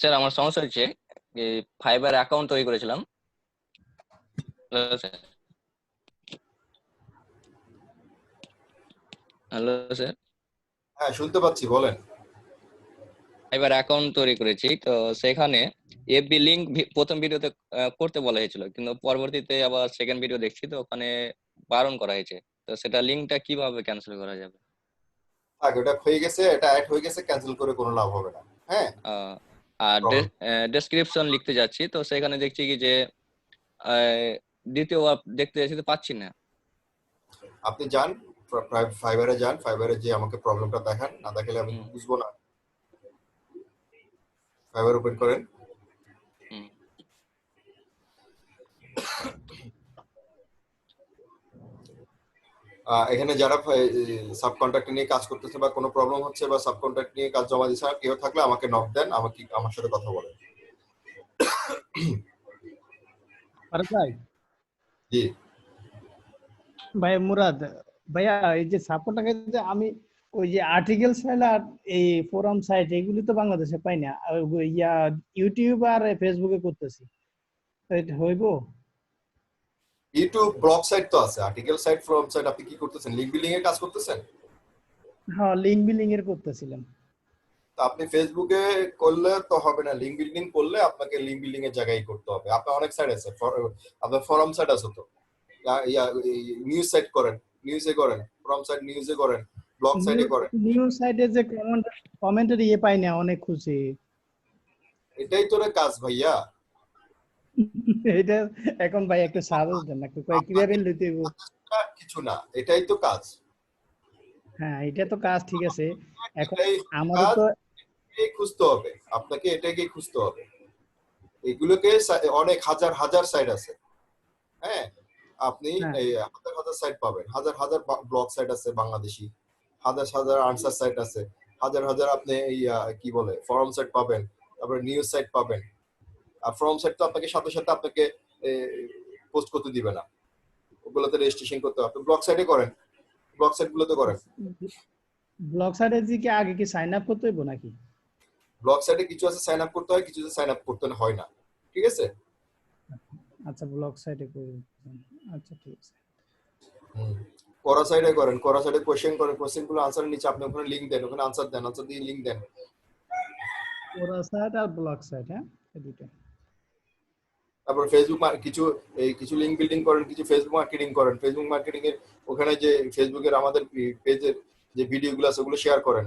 স্যার আমার সমস্যা হচ্ছে ফাইবার অ্যাকাউন্ট তৈরি করেছিলাম। Hello sir. হ্যাঁ শুনতে পাচ্ছি, বলেন। ফাইবার অ্যাকাউন্ট তৈরি করেছি, তো সেখানে এফবি লিংক প্রথম ভিডিওতে করতে বলা হয়েছিল, কিন্তু পরবর্তীতে আবার সেকেন্ড ভিডিও দেখছি তো ওখানে বারণ করা হয়েছে। তো সেটা লিংকটা কিভাবে ক্যান্সেল করা যাবে? আগে ওটা হয়ে গেছে, এটা অ্যাড হয়ে গেছে, ক্যান্সেল করে কোনো লাভ হবে না। হ্যাঁ, আর Problem. ডেসক্রিপশন লিখতে যাচ্ছি, তো সেখানে দেখছি কি যে দ্বিতীয়বার দেখতে যাচ্ছি তো পাচ্ছি না। আপনি যান ফাইবারে, যান ফাইবারে যে আমাকে প্রবলেমটা দেখান, না দেখালে আমি বুঝবো না। ফাইবার ওপেন করেন। এখানে যারা সাব কন্ট্রাক্ট নিয়ে কাজ করতেছে বা কোনো প্রবলেম হচ্ছে বা সাব কন্ট্রাক্ট নিয়ে কাজ জমা দিচ্ছে কেউ থাকলে আমাকে নক দেন, আমার সাথে কথা বলেন। আরে ভাই। জি ভাই মুরাদ ভাইয়া, এই যে সাপোর্টটাকে যে আমি ওই যে আর্টিকেল ফাইল আর এই ফোরাম সাইট এগুলি তো বাংলাদেশে পাই না, ইয়া ইউটিউব আর ফেসবুকে করতেছি, এটা হইব? ইউটিউব ব্লগ সাইট তো আছে, আর্টিকেল সাইট, ফোরাম সাইট। আপনি কি করতেছেন? লিংক বিল্ডিং এর কাজ করতেছেন? হ্যাঁ, লিংক বিল্ডিং এর করতেছিলাম। তো আপনি ফেসবুকে করলে তো হবে না, লিংক বিল্ডিং করলে আপনাকে লিংক বিল্ডিং এর জায়গায় করতে হবে। আপনার অনেক সাইট আছে, আপনার ফোরাম সাইট আছে তো, নিউজ সাইট করেন, নিউজে করেন, ফোরাম সাইট নিউজে করেন, ব্লগ সাইটে করেন। নিউজ সাইটে যে কমেন্টের ইয়ে পাই না, অনেক খুশি। এটাই তোর কাজ ভাইয়া। এটা এখন ভাই একটা সাজেশন দেন, একটু কিভাবে লইতে হইব? কিছু না, এটাই তো কাজ। হ্যাঁ, এটা তো কাজ, ঠিক আছে। এখন এটাই আমাদের তো খুঁজতে হবে, আপনাকে এটাকেই খুঁজতে হবে। এগুলোকে অনেক হাজার হাজার সাইট আছে। হ্যাঁ, আপনি হাজার হাজার সাইট পাবেন, হাজার হাজার ব্লগ সাইট আছে বাংলাদেশি, হাজার হাজার আনসার সাইট আছে, হাজার হাজার আপনি এই কি বলে ফোরাম সাইট পাবেন, তারপরে নিউজ সাইট পাবেন। আর ফোরাম সাইট তো আপনাকে সাথে সাথে আপনাকে পোস্ট করতে দিবে না, ওগুলোতে রেজিস্ট্রেশন করতে হবে। আপনি ব্লগ সাইটে করেন, ব্লগ সাইট গুলোতে করেন। ব্লগ সাইটে কি আগে কি সাইন আপ করতে হইব নাকি? ব্লগ সাইটে কিছু আছে সাইন আপ করতে হয়, কিছু সাইন আপ করতে হয় না। ঠিক আছে? আচ্ছা, ব্লগ সাইটে করি। আচ্ছা, ঠিক আছে। কোরা সাইডে করেন, কোরা সাইডে কোশ্চেন করেন, কোশ্চেন গুলো আনসার নিচে আপনি ওখানে লিংক দেন, ওখানে আনসার দেন, আনসার দিয়ে লিংক দেন। কোরা সাইট আর ব্লগ সাইট, হ্যাঁ, এই দুটো। তারপর ফেসবুক কিছু লিংক বিল্ডিং করেন, কিছু ফেসবুক মার্কেটিং করেন। ফেসবুক মার্কেটিং এর ওখানে যে ফেসবুকের আমাদের পেজের যে ভিডিওগুলো আছে ওগুলো শেয়ার করেন।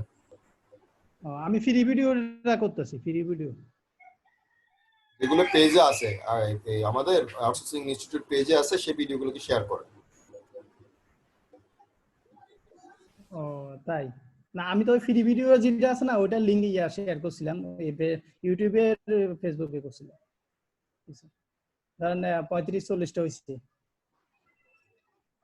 আমি ফ্রি ভিডিওটা করতেছি, ফ্রি ভিডিও এগুলো পেজে আছে, আর আমাদের আউটসোর্সিং ইনস্টিটিউট পেজে আছে, সেই ভিডিওগুলোকে শেয়ার করেন। ও তাই না, আমি তো ফ্রি ভিডিও যেটা আছে না ওইটার লিংক শেয়ার করছিলাম, ইউটিউবে ফেসবুকে করছিলাম। ধরেন 35-40টা হয়েছে।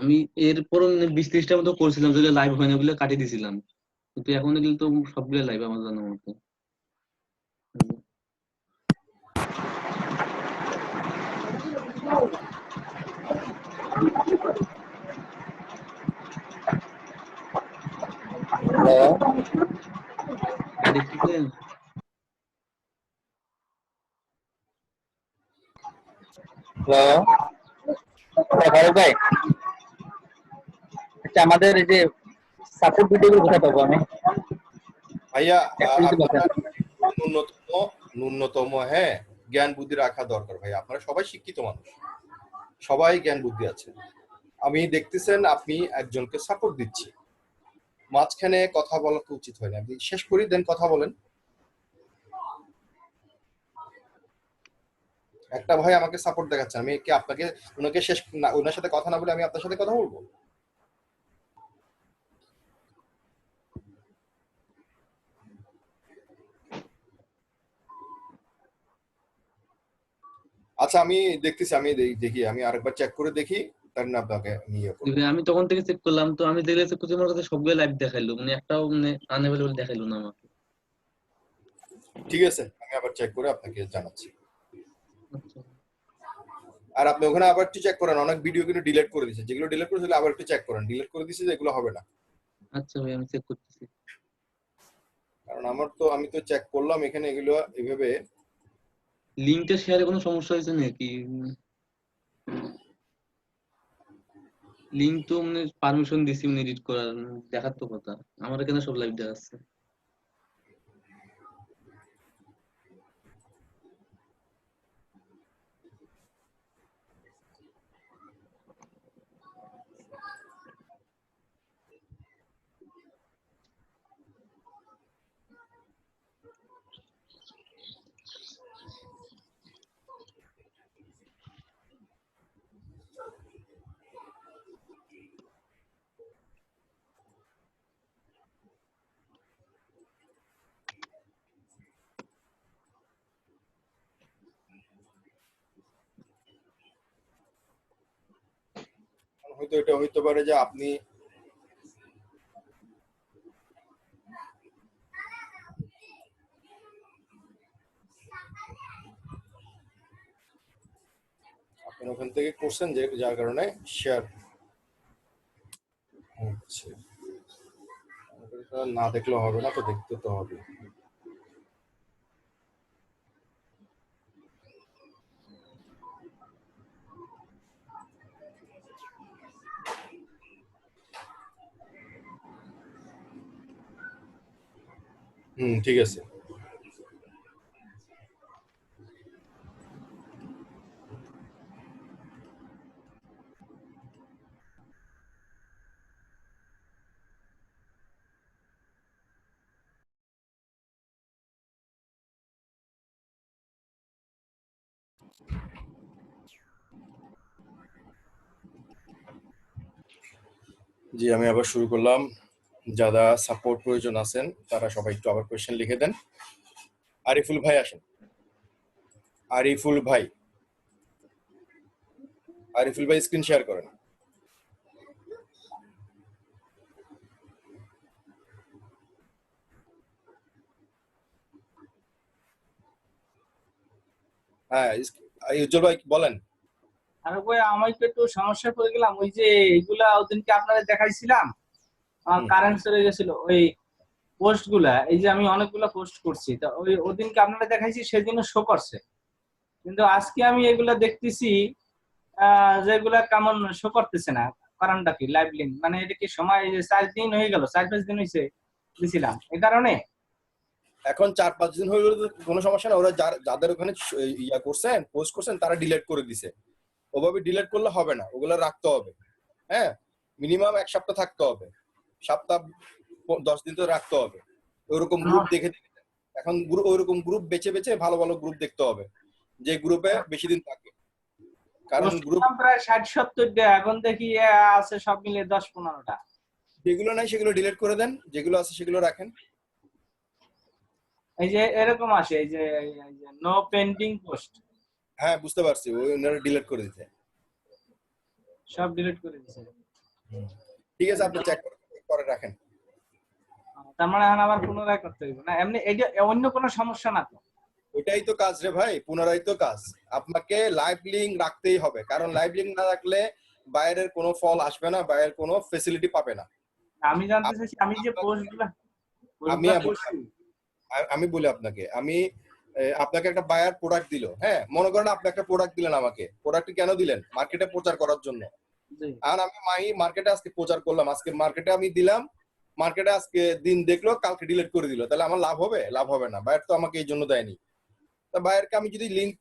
আমি এরপরও 20-30টার মতো করছিলাম, যেগুলো লাইভ হয় না ওগুলো কাটিয়ে দিয়েছিলাম, কিন্তু এখন এগুলো তো সবগুলো লাইভ আমার জানার মতো। দেখতেছেন? ফারুক ভাই, আচ্ছা আমাদের এই যে সাপোর্ট ভিডিওগুলো কোথায় পাবো আমি? ভাইয়া একটা যদি বলতেন। আপনার ন্যূনতম হ্যাঁ জ্ঞান বুদ্ধি রাখা দরকার ভাই। আপনারা সবাই শিক্ষিত মানুষ, সবাই জ্ঞান বুদ্ধি আছে। আমি দেখতেছেন আপনি একজনকে সাপোর্ট দিচ্ছি, মাঝখানে কথা বলা তো উচিত হয় না। আপনি শেষ করি দেন কথা বলেন। একটা ভাই আমাকে সাপোর্ট দেখাচ্ছে, আমি কি আপনাকে ওনাকে শেষ না ওনার সাথে কথা না বলে আমি আপনার সাথে কথা বলবো? আচ্ছা আমি দেখতেছি, আমি দেখি, আমি আরেকবার চেক করে দেখি, তার না আপনাকে নিয়ে করবো। আমি তখন থেকে চেক করলাম, তো আমি দেখলে চেক করছি আমার কাছে সবগুলো লাইভ দেখাইলো, মানে একটাও মানে আনএভেলেবল দেখাইলো না আমাকে। ঠিক আছে, আমি আবার চেক করে আপনাকে জানাচ্ছি। আর আপনি ওখানে আবার একটু চেক করেন, অনেক ভিডিও কিন্তু ডিলিট করে দিয়েছে, যেগুলো ডিলিট করেছিল আবার একটু চেক করেন, ডিলিট করে দিয়েছে যেগুলো হবে না। আচ্ছা ভাই, আমি চেক করতেছি। কারণ আমি তো চেক করলাম এখানে এগুলো এইভাবে। লিংকটা শেয়ারে কোনো সমস্যা হয়েছে নাকি? লিংক তো মানে পারমিশন দিছি মানে এডিট করার, দেখার তো কথা, আমার এখানে সব লাইভ দেখাচ্ছে। হয়তো এটা হইতে পারে যে আপনি ওখান থেকে করছেন যে যার কারণে শেয়ার হচ্ছে। না দেখলেও হবে না, তো দেখতে তো হবে। ঠিক আছে। জি আমি আবার শুরু করলাম। যারা সাপোর্ট প্রয়োজন আছেন তারা সবাই একটু আবার কোয়েশ্চেন লিখে দেন। আরিফুল ভাই আসেন। আরিফুল ভাই স্ক্রিন শেয়ার করেন। হ্যাঁ উজ্জ্বল ভাই বলেন। আর ভাই আমি তো একটু সমস্যায় পড়ে গেলাম, ওই যে এইগুলা ওদিনকে আপনাদের দেখাইছিলাম কারেন্ট চলে গেছিল ওই পোস্ট গুলা, এই যে আমি অনেকগুলা পোস্ট করছি, তো ওই ওদিনকে আপনারা দেখাইছি সেদিনও শো করছে, কিন্তু আজকে আমি এগুলা দেখতেছি যেগুলা কেমন শো করতেছে না। কারণটা কি? লাইভ লিঙ্ক মানে এটা কি সময় 4 দিন হয়ে গেল, 4-5 দিন হয়েছে দিছিলাম, এই কারণে এখন 4-5 দিন হয়ে গেলে কোনো সমস্যা না। ওরা যাদের ওখানে ইয়া করছেন পোস্ট করছেন তারা ডিলিট করে দিছে। ওভাবে ডিলিট করলে হবে না, ওগুলো রাখতে হবে। হ্যাঁ মিনিমাম 1 সপ্তাহ থাকতে হবে, সপ্তাহ 10 দিন তো রাখতে হবে। ওইরকম গ্রুপ দেখে এখন ওইরকম গ্রুপ বেছে বেছে ভালো ভালো গ্রুপ দেখতে হবে যে গ্রুপে বেশি দিন থাকে। কারণ গ্রুপ প্রায় 60-70টা, এখন দেখি আছে সব মিলে 10-15টা। যেগুলো নাই সেগুলো ডিলিট করে দেন, যেগুলো আছে সেগুলো রাখেন। এই যে এরকম আসে, এই যে নো পেন্ডিং পোস্ট। হ্যাঁ বুঝতে পারছি, ওই ওনারা ডিলিট করে দিতে, সব ডিলিট করে দিয়েছে। ঠিক আছে, আপনি চেক করে রাখেন। তার মানে এখন আবার পুনরায় করতে হইব না? এমনি এটা অন্য কোনো সমস্যা না তো? ওইটাই তো কাজ রে ভাই, পুনরায় তো কাজ। আপনাকে লাইভ লিংক রাখতেই হবে, কারণ লাইভ লিংক না রাখলে বাইরের কোনো ফল আসবে না, বাইরের কোনো ফ্যাসিলিটি পাবে না। আমি জানতে চাইছি আমি যে পোস্টগুলা আমি করছি আমি বলি আপনাকে, আপনাকে একটা বায়ার প্রোডাক্ট দিল, হ্যাঁ, মনে করেন আপনি একটা প্রোডাক্ট দিলেন আমাকে, প্রোডাক্ট কেন দিলেন? মার্কেটে প্রচার করার জন্য। আর আমি মার্কেটে আজকে প্রচার করলাম, আজকে মার্কেটে আমি দিলাম, মার্কেটে আজকে দিন দেখলো, কালকে ডিলিট করে দিল, তাহলে আমার লাভ হবে? লাভ হবে না। বায়ার তো আমাকে এই জন্য দেয়নি। তা বায়ারকে আমি যদি লিংক,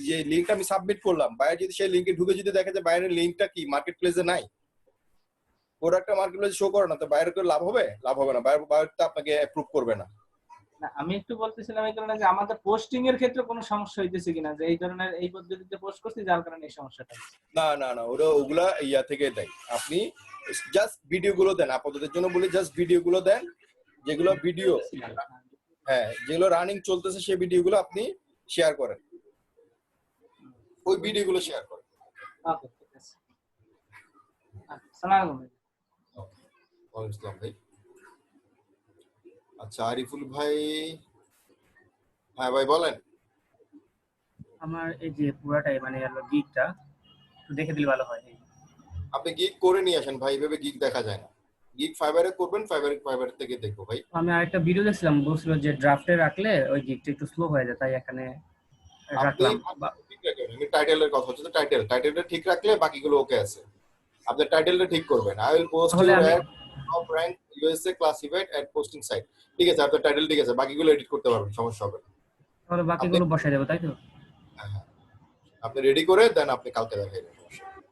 যে লিংকটা আমি সাবমিট করলাম, বায়ার যদি সেই লিংকে ঢুকে যদি দেখে যে বায়ারের লিংকটা কি মার্কেট প্লেসে নাই, প্রোডাক্টটা মার্কেট প্লেসে শো করে না, তো বায়ার করে লাভ হবে? লাভ হবে না। বায়ার তো আপনাকে অ্যাপ্রুভ করবে না। না, আমি একটু বলতেছিলাম এই কারণে যে আমাদের পোস্টিং এর ক্ষেত্রে কোনো সমস্যা হইতেছে কিনা, যে এই ধরনের এই পদ্ধতিতে পোস্ট করছি যার কারণে এই সমস্যাটা হচ্ছে। না, ওগুলা ইয়া থেকে দেয়। আপনি জাস্ট ভিডিও গুলো দেন, আপাততের জন্য বলি জাস্ট ভিডিও গুলো দেন, যেগুলো ভিডিও, হ্যাঁ, যেগুলো রানিং চলতেছে সেই ভিডিও গুলো আপনি শেয়ার করেন, ওই ভিডিও গুলো শেয়ার করেন। ওকে, ঠিক আছে। আসসালামু আলাইকুম। ওয়ালাইকুম আসসালাম ভাই। আচ্ছা, আরিফুল ভাই, হ্যাঁ ভাই বলেন। আমার এই যে পুরাটাই মানে গিগটা একটু দেখে দিলে ভালো হয়। আপনি গিগ করে নিয়ে আসেন ভাই, এভাবে গিগ দেখা যায় না। গিগ ফাইবারে করবেন, ফাইবার থেকে দেখবো ভাই। আমি আরেকটা ভিডিও দেখছিলাম, বলছিল যে ড্রাফটে রাখলে ওই গিগটা একটু স্লো হয়ে যায়, তাই এখানে রাখলাম। আমি টাইটেলের কথা হচ্ছে, টাইটেলটা ঠিক রাখলে বাকিগুলো ওকে আছে। আপনি টাইটেলটা ঠিক করবেন। I will post your ad top rank USA classified ad posting site. ঠিক আছে, আপনার টাইটেল ঠিক আছে, বাকিগুলো এডিট করতে পারবেন, সমস্যা হবে না। তাহলে বাকিগুলো বসাই দেব, তাই তো? হ্যাঁ, আপনি রেডি করে দেন, আপনি কালকে দেখাইবেন, সমস্যা নেই।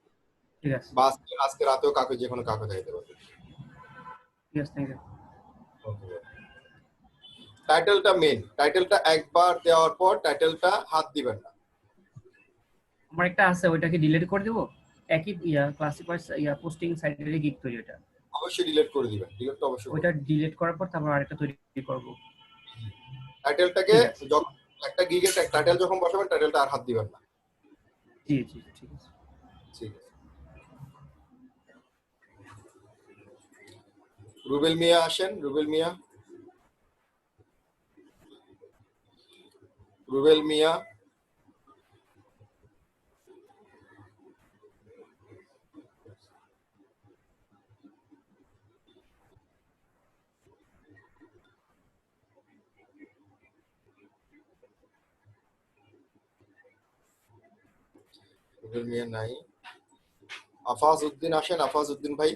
ঠিক আছে, বা আজকে রাতেও কাকে যে কোনো কাকে দেখাইতে পারবেন। ঠিক আছে, থ্যাংক ইউ। টাইটেলটা মেইন, টাইটেলটা একবার দেওয়ার পর টাইটেলটা হাত দিবেন না। আমার একটা আছে, ওইটাকে ডিলিট করে দেব? একই ক্লাসিফাইড পোস্টিং সাইটের গিগ তৈরি, ওটা অবশ্যই ডিলিট করে দিবেন। ডিলিট তো অবশ্যই, ওইটা ডিলিট করার পর তারপর আরেকটা তৈরি করব। টাইটেলটাকে যখন একটা গিগের টাইটেল যখন বসাবেন, টাইটেলটা আর হাত দিবেন না। জি, ঠিক আছে, ঠিক আছে। রুবেল মিয়া আসেন, রুবেল মিয়া। রুবেল মিয়া, রুবেল মিয়া নাই। আফাজ উদ্দিন আসেন, আফাজ উদ্দিন ভাই।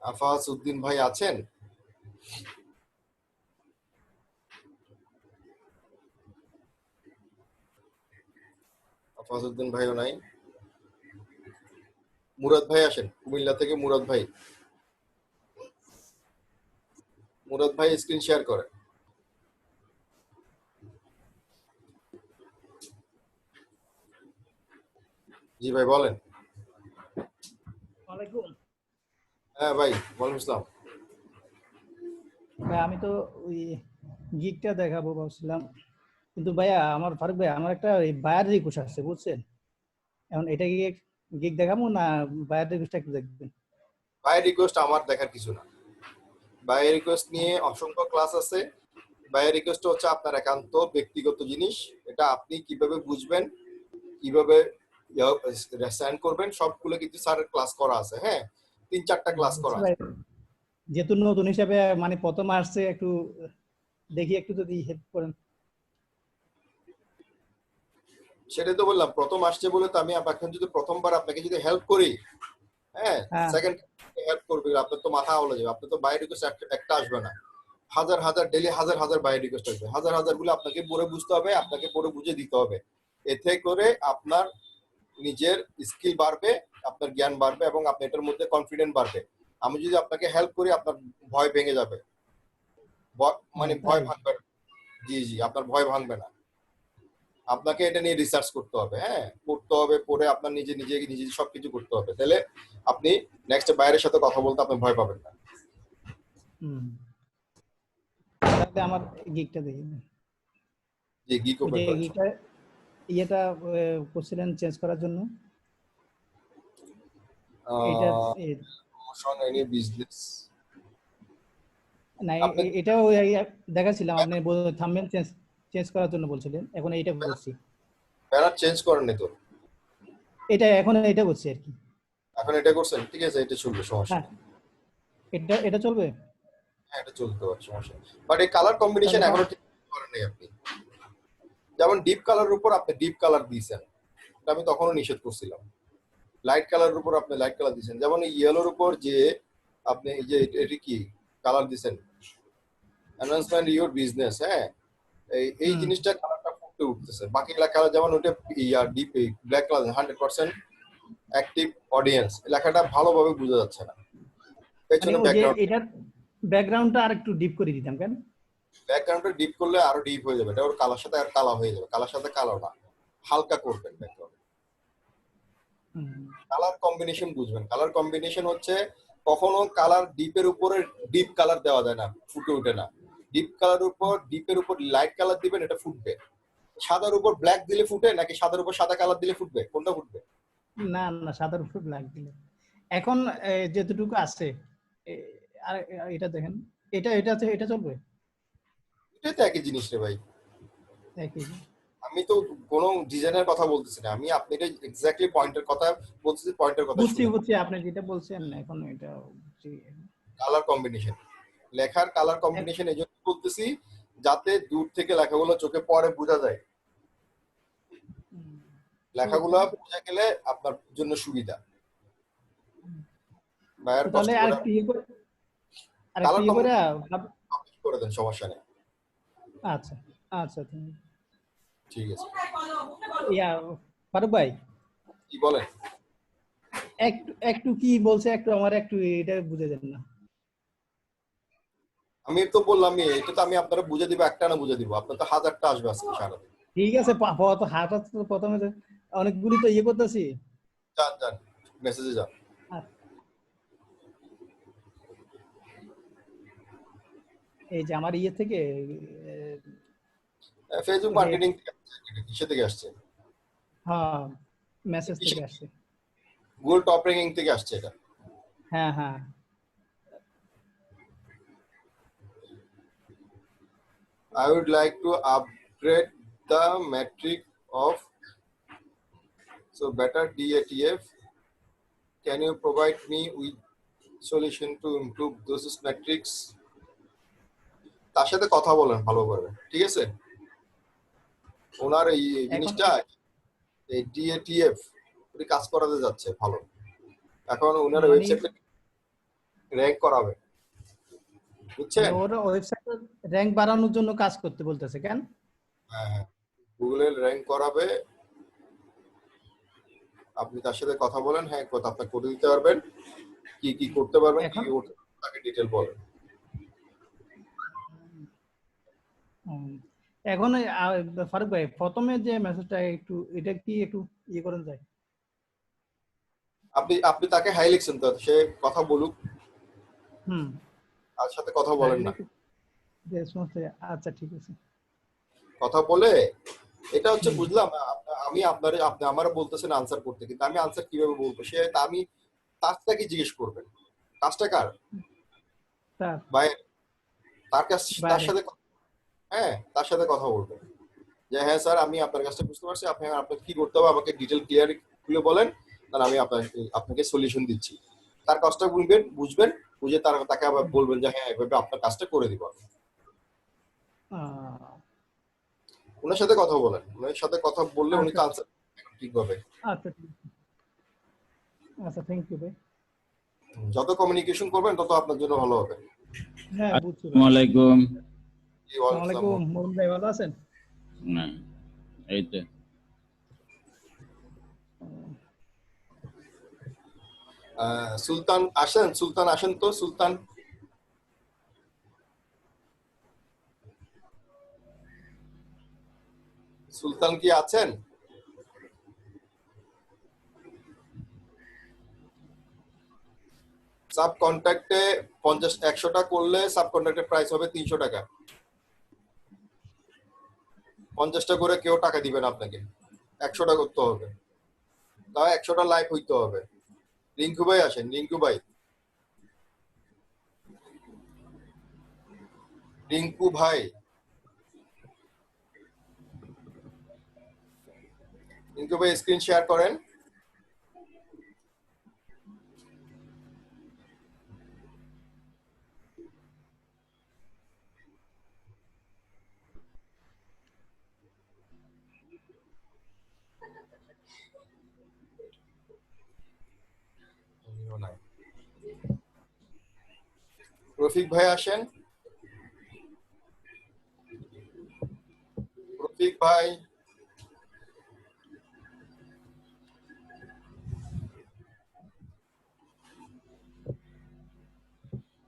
আফাজ উদ্দিন ভাই আছেন? আফাজ উদ্দিন ভাইও নাই। মুরাদ ভাই আসেন, কুমিল্লা থেকে মুরাদ ভাই। মুরাদ ভাই স্ক্রিন শেয়ার করেন। জি ভাই বলেন। ওয়ালাইকুম। হ্যাঁ ভাই, ওয়ালাইকুম আসসালাম। ভাই আমি তো ওই গিগটা দেখাবো ভাবছিলাম, কিন্তু ভাইয়া আমার ফারুক ভাই আমার একটা বায়ার রিকোয়েস্ট আসছে, বুঝছেন? এখন এটা কি গিগ দেখাবো না বায়ার রিকোয়েস্ট একটু দেখবেন? বায়ার রিকোয়েস্ট আমার দেখার কিছু না। বায়ার রিকোয়েস্ট নিয়ে অসংখ্য ক্লাস আছে। বায়ার রিকোয়েস্ট হচ্ছে আপনার একান্ত ব্যক্তিগত জিনিস। এটা আপনি কিভাবে বুঝবেন, কিভাবে সেন্ড করবেন, সবগুলো কিন্তু স্যারের ক্লাস করা আছে। হ্যাঁ, 3-4টা ক্লাস করা আছে। যেহেতু নতুন হিসাবে মানে প্রথম আসছে, একটু দেখি, একটু যদি হেল্প করেন। সেটাই তো বললাম, প্রথম আসছে বলে তো আমি এখন যদি প্রথমবার আপনাকে যদি হেল্প করি, হ্যাঁ, সেকেন্ড হেল্প করবে, আপনার তো মাথা হলে যাবে। আপনার তো বায়ার রিকোয়েস্ট একটা আসবে না, হাজার হাজার ডেলি হাজার বায়ার রিকোয়েস্ট আসবে। হাজার গুলো আপনাকে পড়ে বুঝতে হবে, আপনাকে পড়ে বুঝে দিতে হবে। এতে করে আপনার নিজের স্কিল বাড়বে, আপনার জ্ঞান বাড়বে এবং আপনার এটার মধ্যে কনফিডেন্ট বাড়বে। আমি যদি আপনাকে হেল্প করি, আপনার ভয় ভেঙে যাবে, মানে ভয় ভাঙবে না। জি, আপনার ভয় ভাঙবে না। আপনাকে এটা নিয়ে রিসার্চ করতে হবে, হ্যাঁ, পড়তে হবে, পড়ে আপনার নিজে সবকিছু করতে হবে। তাহলে আপনি নেক্সট বাইরের সাথে কথা বলতে আপনি ভয় পাবেন না। তাহলে আমার গিগটা দেখি। জি, গিগ ওপেন করেন। ইয়েটা করছিলেন চেঞ্জ করার জন্য? এটা প্রমোশন এনি বিজনেস না আপনি এটাও দেখাচ্ছিলাম, আপনি থাম্বনেল চেঞ্জ চেঞ্জ করার জন্য বলছিলেন, এখন এইটা করছি। ব্যানার চেঞ্জ করেননি তো, এটা এখন এটা করছি আর কি। এখন এটা করছেন, ঠিক আছে, এটা চলবে, সমস্যা হ্যাঁ, নেই। এটা চলবে। হ্যাঁ, এটা চলতে পারে, সমস্যা নেই। বাট এই কালার কম্বিনেশন তাহলে এখনো ঠিক করেননি আপনি। যেমন ডিপ কালারের উপর আপনি ডিপ কালার দিয়েছেন, এটা আমি তখনও নিষেধ করছিলাম। লাইট কালারের উপর আপনি লাইট কালার দিয়েছেন, যেমন এই ইয়েলোর উপর যে আপনি এই যে এটি কি কালার দিয়েছেন, অ্যানাউন্সমেন্ট ইউর বিজনেস, হ্যাঁ, এই জিনিসটা কালারটা ফুটে উঠতেছে। বাকি কালার যেমন ওটা deep black colour 100% active audience, লেখাটা ভালোভাবে বোঝা যাচ্ছে না। মানে পেছনে ওই যে ব্যাকগ্রাউন্ড, এটার ব্যাকগ্রাউন্ডটা আর একটু ডিপ করে দিতাম কেন? ব্যাকগ্রাউন্ডটা ডিপ করলে আরো ডিপ হয়ে যাবে, এটা ওর কালার সাথে আর কালা হয়ে যাবে, কালার সাথে কালো না, হালকা করবেন ব্যাকগ্রাউন্ড। কালার কম্বিনেশন বুঝবেন, কালার কম্বিনেশন হচ্ছে কখনো কালার ডিপের উপরে ডিপ কালার দেওয়া যায় না, ফুটে ওঠে না। ডিপ কালার উপর ডিপের উপর লাইট কালার দিবেন, এটা ফুটবে। সাদার উপর ব্ল্যাক দিলে ফুটে নাকি সাদার উপর সাদা কালার দিলে ফুটবে, কোনটা ফুটবে? না না, সাদার উপর ব্ল্যাক দিলে। এখন যেতটুকু আছে আর এটা দেখেন, এটা চলবে। এটাই তো একই জিনিস রে ভাই, একই। আমি তো কোনো ডিজাইনের কথা বলতেছি না, আমি আপনাকে এক্স্যাক্টলি পয়েন্টের কথা বলতেছি, পয়েন্টের কথা বুঝছি আপনি যেটা বলছেন, এখন এটা কালার কম্বিনেশন, লেখার কালার কম্বিনেশন এই জন্য বলতেছি যাতে দূর থেকে লেখাগুলো চোখে পড়ে বোঝা যায়, লেখাগুলো বোঝা গেলে আপনার জন্য সুবিধা। ভাইয়ার কষ্ট তাহলে করে কালার করে দেন, সমস্যা নেই। আচ্ছা আচ্ছা, ঠিক আছে। ফারুক ভাই কি বলেন? একটু কি বলছে, একটু আমার একটু এটা বুঝে দেন না। আমি তো বললাম এটা তো আমি আপনারা বুঝে দিব, একটা না বুঝে দিব, আপনার তো হাজারটা আসবে আজকে সারাদিন। ঠিক আছে, হাত প্রথমে অনেকগুলি তো করতেছি। যান মেসেজে যান। এই যে আমার থেকে ফেসবুক মার্কেটিং কিসে থেকে আসছে? হ্যাঁ, মেসেজ থেকে আসছে, গুগল টপ র্যাঙ্কিং থেকে আসছে এটা। হ্যাঁ। I would like to upgrade the metric of better DATF. Can you provide me with solution to improve those metrics? তার সাথে কথা বলেন ভালো করে, ঠিক আছে? ওনার এই জিনিসটা এই DATF ওই কাজ করাতে যাচ্ছে ভালো, এখন ওনার ওয়েবসাইটে র‍্যাঙ্ক করাবে, বুঝছেন? ওর ওয়েবসাইটে র‍্যাঙ্ক বাড়ানোর জন্য কাজ করতে বলতেছে কেন? হ্যাঁ, গুগলের র‍্যাঙ্ক করাবে, আপনি তার সাথে কথা বলেন, হ্যাঁ কথা আপনি করে দিতে পারবেন, কি করতে পারবেন, কি করতে তাকে ডিটেইল বলেন। এখন ফারুক ভাই প্রথমে যে মেসেজটা একটু এটা কি একটু করেন যায়? আপনি তাকে হাই লিখছেন তো, সে কথা বলুক, তার সাথে কথা বলেন না। আচ্ছা ঠিক আছে, কথা বলে এটা হচ্ছে বুঝলাম, আমি আপনি আমারও বলতেছেন আনসার করতে, কিন্তু আমি আনসার কিভাবে বলবো, সে আমি কাজটাকে জিজ্ঞেস করবেন, কাজটা কার ভাই, তার সাথে হ্যাঁ তার সাথে কথা বলবেন যে হ্যাঁ স্যার আমি আপনার কাজটা বুঝতে পারছি, আপনাকে কি করতে হবে আমাকে ডিটেল ক্লিয়ার খুলে বলেন, তাহলে আমি আপনাকে সলিউশন দিচ্ছি। তার কাজটা বুঝবেন, বুঝে তাকে আবার বলবেন যে হ্যাঁ এভাবে আপনার কাজটা করে দিব। ওনার সাথে কথা বলেন, ওনার সাথে কথা বললে উনি আনসার ঠিক হবে। আচ্ছা থ্যাংক ইউ ভাই। যত কমিউনিকেশন করবেন তত আপনার জন্য ভালো হবে। হ্যাঁ বুঝছি। আসসালামু আলাইকুম। ওয়া আলাইকুম, মোহন ভাই ভালো আছেন? না এই তো সুলতান আসেন তো সুলতান কি আছেন? সাব কন্ট্রাক্টে 100টা করলে সাব কন্ট্রাক্টের প্রাইস হবে 300 টাকা। 50টা করে কেউ টাকা দিবেন আপনাকে, 100টা করতে হবে, তাও 100টা লাইভ হইতে হবে। রিঙ্কু ভাই আসেন, রিঙ্কু ভাই। রিঙ্কু ভাই, রিঙ্কু ভাই স্ক্রিন শেয়ার করেন। রফিক ভাই আসেন, রফিক ভাই।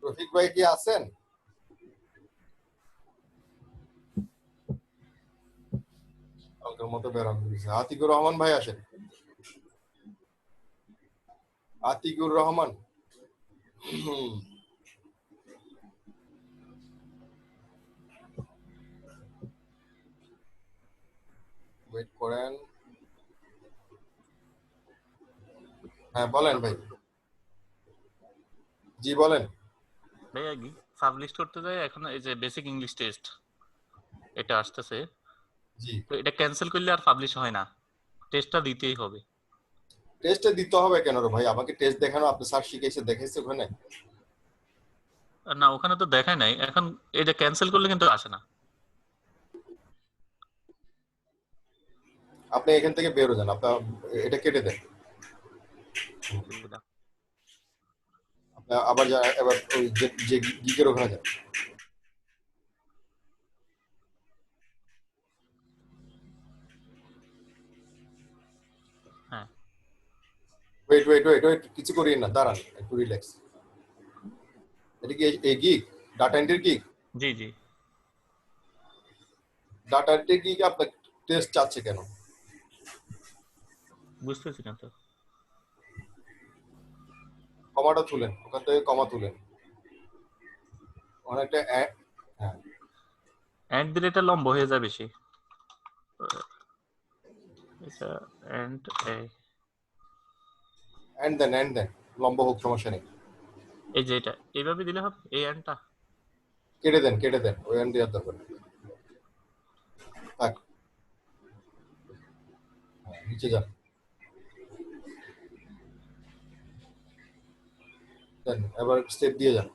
রফিক ভাই কি আছেন? কালকের মতো বেরাম হয়েছে। আতিকুর রহমান ভাই আসেন, আতিকুর রহমান। ওয়েট করেন। হ্যাঁ বলেন ভাই। জি বলেন। ভাইয়া সাবলিশ করতে যাই এখন, এই যে বেসিক ইংলিশ টেস্ট এটা আসতেছে, জি, তো এটা ক্যান্সেল করলে আর পাবলিশ হয় না, টেস্টটা দিতেই হবে। টেস্টে দিতে হবে কেন রে ভাই? আমাকে টেস্ট দেখানো, আপনি স্যার শিখাইছে, দেখাইছে ওখানে? আর না, ওখানে তো দেখায় নাই। এখন এটা ক্যান্সেল করলে কিন্তু আসে না। আপনি এখান থেকে বেরো যান, আপনার এটা কেটে দেন। আপনি আবার এবার ওই যে গিগের ওখানে যান। হ্যাঁ, ওয়েট ওয়েট ওয়েট ওয়েট, কিছু করিয়েন না, দাঁড়ান একটু রিল্যাক্স। এটা কি এই গিগ, ডাটা এন্ট্রির গিগ? জি জি। ডাটা এন্ট্রির গিগ আপনার টেস্ট চাচ্ছে কেন? বুঝতেছি না তো। কমাটা তুলেন, ওখান থেকে কমা তুলেন, অনেকটা। হ্যাঁ, এন্ড দিলে এটা লম্বা হয়ে যায় বেশি। এটা এন্ড এন্ড দেন লম্বা হোক, সমস্যা নেই। এই যে এটা এইভাবে দিলে হবে, এই এন্ডটা কেটে দেন, ওই এন্ড দেওয়ার দরকার নেই। থাক, নিচে যান, দেন এবার স্টেপ দিয়ে যান।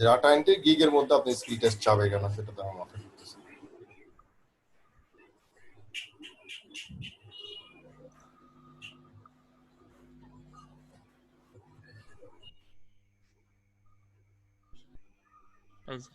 ডাটা এন্ট্রি গিগের মধ্যে আপনি স্কিল টেস্ট চাবে কেন সেটা তো আমার মাথায় ঢুকতেছে না। এই যে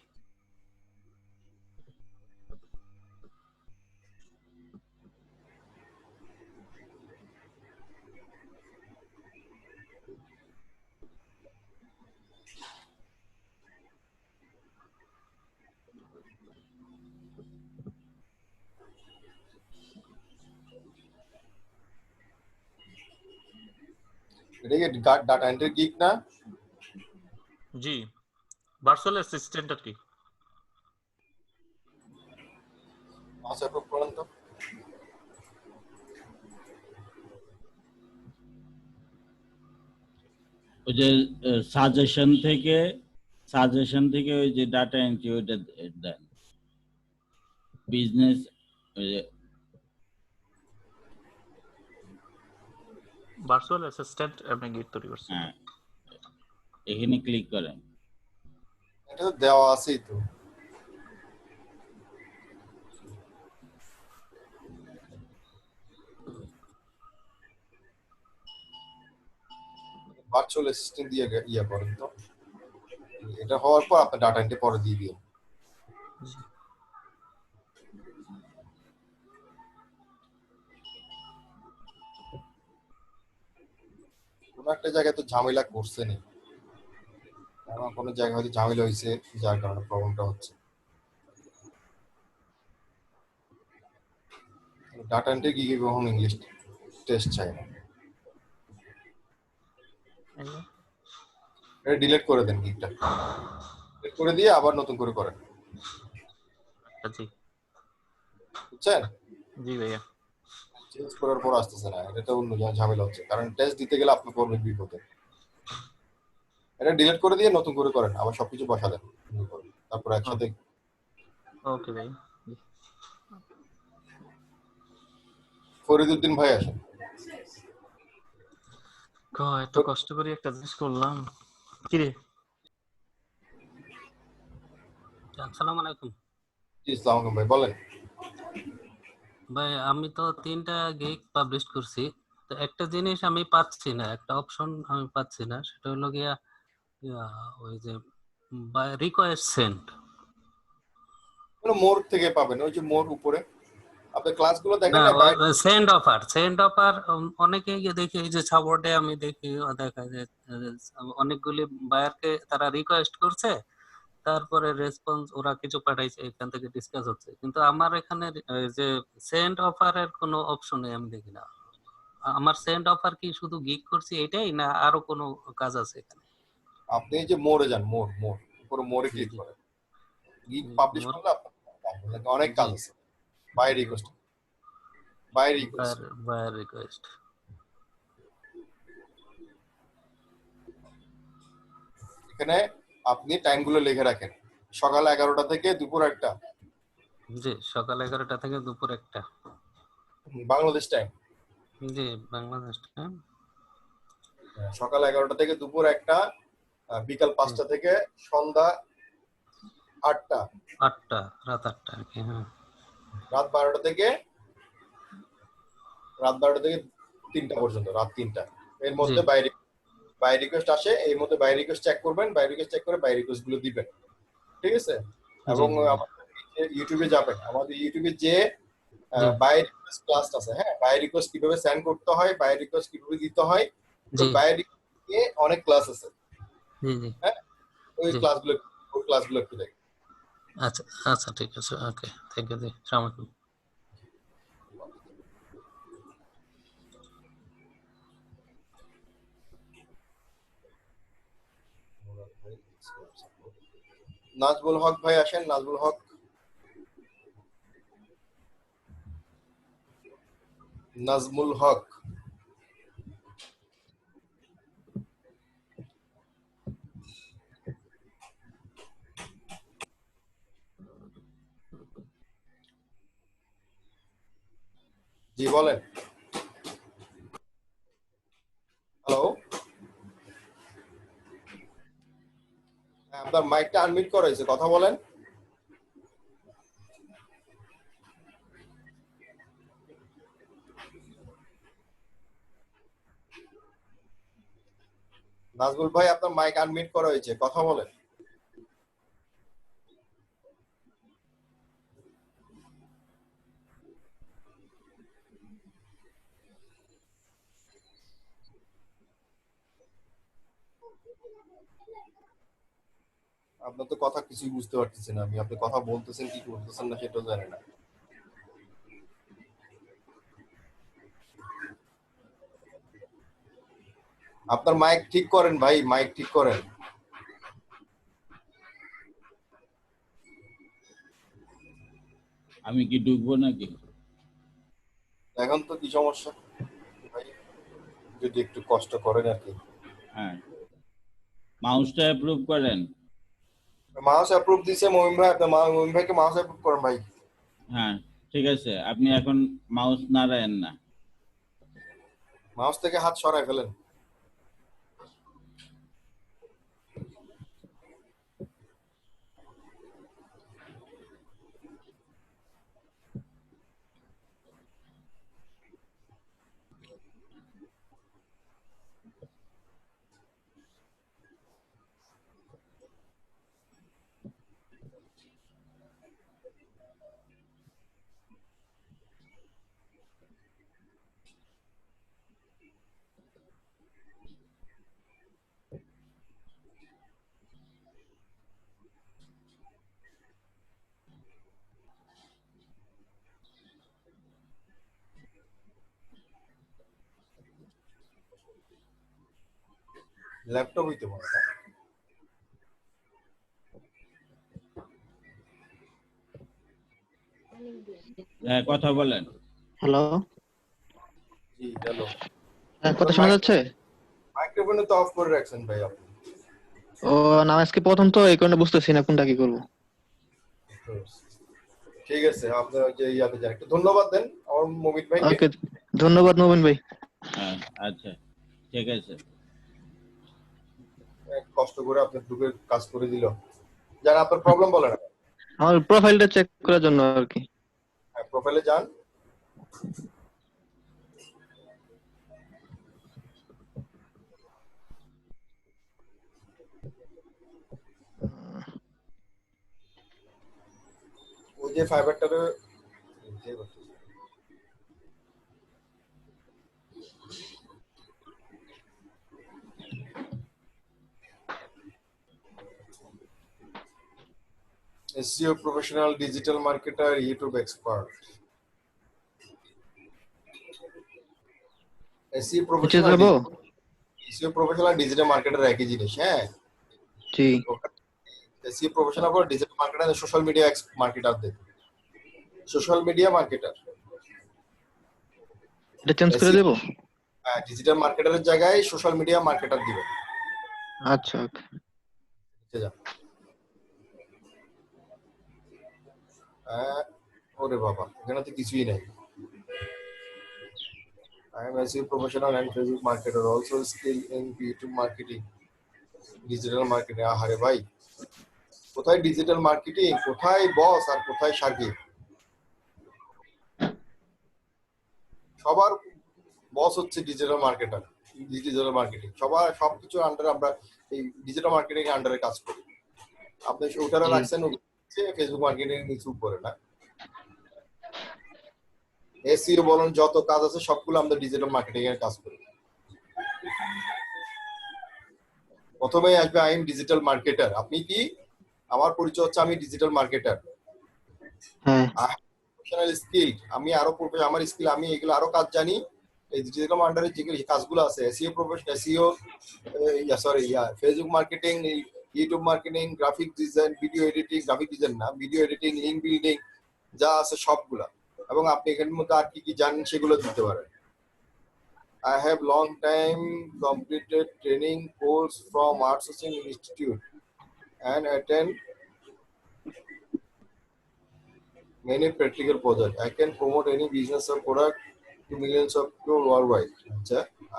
এটা কি ডাটা এন্ট্রি গিগ না? জি, ভার্চুয়াল অ্যাসিস্ট্যান্ট আর কি। আচ্ছা, একটু করেন তো। ওই যে সাজেশন থেকে ওই যে ডাটা এন্ট্রি ওইটা দেন, বিজনেস ওই যে ভার্চুয়াল অ্যাসিস্ট্যান্ট আমি গিট তৈরি করছি। হ্যাঁ, এখানে ক্লিক করেন। এটা তো দেওয়া আছেই তো। ভার্চুয়াল অ্যাসিস্ট্যান্ট দিয়ে ইয়া করেন তো। এটা হওয়ার পর আপনি ডাটা এন্ট্রি পরে দিয়ে দিন। কোন একটা জায়গায় তো ঝামেলা করছে নি, আমার কোনো জায়গায় হয়তো ঝামেলা হয়েছে, যার কারণে প্রবলেমটা হচ্ছে। ডাটা এন্ট্রি কি কখন ইংলিশ টেস্ট চাই না, এটা ডিলিট করে দেন গিকটা, ডিলিট করে দিয়ে আবার নতুন করে করেন, জি বুঝছেন? জি ভাইয়া। চেঞ্জ করার পর আসতেছে না, এটা অন্য ঝামেলা হচ্ছে, কারণ টেস্ট দিতে গেলে আপনি করবেন বিপদে। এটা ডিলিট করে দিয়ে নতুন করে করেন, আবার সবকিছু বসা দেন, তারপর একসাথে। ওকে ভাই। ফরিদউদ্দিন ভাই আসেন। এত কষ্ট করে একটা জিনিস করলাম। কি রে? আসসালামু আলাইকুম জি আসসালামু আলাইকুম ভাই, বলেন। ভাই আমি তো 3টা গিগ পাবলিশ করছি, তো একটা জিনিস আমি পাচ্ছি না, একটা অপশন আমি পাচ্ছি না, সেটা হলো গিয়া ওই যে রিকোয়েস্ট সেন্ড। মোর থেকে পাবেন, ওই যে মোর উপরে আপনি ক্লাসগুলো দেখেন না, না, সেন্ড অফার অনেকে গিয়ে দেখি, এই যে সাপোর্টে আমি দেখি দেখা যায় অনেকগুলি বায়ারকে তারা রিকোয়েস্ট করছে, তারপরে রেসপন্স ওরা কিছু পাঠাইছে, এখান থেকে ডিসকাস হচ্ছে, কিন্তু আমার এখানে যে সেন্ড অফারের কোনো অপশনে আমি দেখি না। আমার সেন্ড অফার কি শুধু গিগ করছি এটাই, না আরো কোনো কাজ আছে এখানে? আপনি এই যে মোরে যান, মোর উপরে মোরে ক্লিক করেন, গিগ পাবলিশ করলে আপনার অনেক কাজ আছে। Buy request, buyer request. এখানে আপনি টাইমগুলো লিখে রাখেন, সকাল 11টা থেকে দুপুর 1টা। জি, সকাল 11টা থেকে দুপুর 1টা বাংলাদেশ টাইম। জি, বাংলাদেশ টাইম। সকাল 11টা থেকে দুপুর 1টা, বিকাল 5টা থেকে সন্ধ্যা 8টা, রাত 8টা আর কি। হ্যাঁ, রাত 12টা থেকে 3টা পর্যন্ত, রাত 3টা। এর মধ্যে বাই রিকোয়েস্ট আসে, এর মধ্যে বাই রিকোয়েস্ট চেক করবেন, বাই রিকোয়েস্ট চেক করে বাই রিকোয়েস্ট গুলো দিবেন, ঠিক আছে? এবং আমাদের ইউটিউবে যাবেন, আমাদের ইউটিউবে যে বাই রিকোয়েস্ট ক্লাস আছে, হ্যাঁ, বাই রিকোয়েস্ট কিভাবে সেন্ড করতে হয়, বাই রিকোয়েস্ট কিভাবে দিতে হয়, তো বাই রিকোয়েস্ট নিয়ে অনেক ক্লাস আছে। হ্যাঁ, ওই ক্লাসগুলো একটু দেখেন। আচ্ছা আচ্ছা, ঠিক আছে, ওকে, থ্যাংক ইউ জি, আসসালামু আলাইকুম। নাজমুল হক ভাই আসেন, নাজমুল হক। নাজমুল হক, জি বলেন। হ্যালো, আপনার মাইকটা আনমিউট করা হয়েছে, কথা বলেন। নাজমুল ভাই, আপনার মাইক আনমিউট করা হয়েছে, কথা বলেন। আপনার তো কথা কিছুই বুঝতে পারতেছি না আমি, আপনি কথা বলতেছেন কি বলতেছেন না সেটাও জানি না। আপনার মাইক ঠিক করেন ভাই, মাইক ঠিক করেন। আমি কি ঢুকবো নাকি? এখন তো কি সমস্যা ভাই, যদি একটু কষ্ট করেন আর কি। হ্যাঁ, মাউসটা অ্যাপ্রুভ করেন। মাউস অ্যাপ্রুভ দিছে মমিন ভাই, আপনার মমিন ভাইকে মাউস অ্যাপ্রুভ করেন ভাই। হ্যাঁ ঠিক আছে, আপনি এখন মাউস নাড়ায়েন না, মাউস থেকে হাত সরায় ফেলেন। ল্যাপটপ হইতে পারে না। হ্যাঁ, কথা বলেন। হ্যালো, জি হ্যালো, কথা শোনা যাচ্ছে? মাইক্রোফোনে তো অফ করে রাখছেন ভাই আপনি। ও না, আজকে প্রথম তো এই কারণে বুঝতেছি না কোনটা কি করবো। ঠিক আছে, আপনার যে ইয়াতে যান, একটু ধন্যবাদ দেন আমার মুমিত ভাইকে। ওকে, ধন্যবাদ নবীন ভাই। হ্যাঁ, আচ্ছা, ঠিক আছে। কষ্ট করে আপনার গ্রুপে কাজ করে দিল। যারা আপনার প্রবলেম বলেন, আমার প্রোফাইলটা চেক করার জন্য আর কি। হ্যাঁ, প্রোফাইলে যান। ওই যে ফাইবারটারে SEO professional, digital marketer, YouTube expert. SEO professional, digital marketer একই জিনিস। হ্যাঁ জি, SEO professional for digital marketer and social media marketer দেন। সোশ্যাল মিডিয়া মার্কেটার এটা চেঞ্জ করে দেব। হ্যাঁ, ডিজিটাল মার্কেটারের জায়গায় সোশ্যাল মিডিয়া মার্কেটার দিবেন। আচ্ছা, ওকে। ওরে বাবা, এখানে তো কিছুই নাই। I am SEO professional and Facebook marketer, also skill in YouTube marketing, digital marketing. আহারে ভাই, কোথায় ডিজিটাল মার্কেটিং, কোথায় বস আর কোথায় সার্কিট? সবার বস হচ্ছে ডিজিটাল মার্কেটার, ডিজিটাল মার্কেটিং। সবার সবকিছু আন্ডারে আমরা এই ডিজিটাল মার্কেটিং এর আন্ডারে কাজ করি। আপনি ওটারে রাখছেন ফেসবুক মার্কেটিং নিচে উপরে না। এসইও বলুন, যত কাজ আছে সবগুলো আমরা ডিজিটাল মার্কেটিং এর কাজ করি। প্রথমেই আসবে আই এম ডিজিটাল মার্কেটার। আপনি কি? আমার পরিচয় হচ্ছে আমি ডিজিটাল মার্কেটার। হ্যাঁ, প্রফেশনাল স্কিল, আমি আরো আমার স্কিল, আমি এগুলো আরো কাজ জানি। এই ডিজিটাল আন্ডারে যে কাজগুলো আছে, SEO professional, SEO Facebook marketing, YouTube marketing, graphic design, video editing, graphic design না, ভিডিও এডিটিং, লিঙ্ক বিল্ডিং যা আছে সবগুলা। এবং আপনি এখানের মধ্যে আর কি কি জানেন সেগুলো দিতে পারেন। I have long time completed training course from Art Sourcing Institute and attend many practical projects. I can promote any business or product to millions of people worldwide.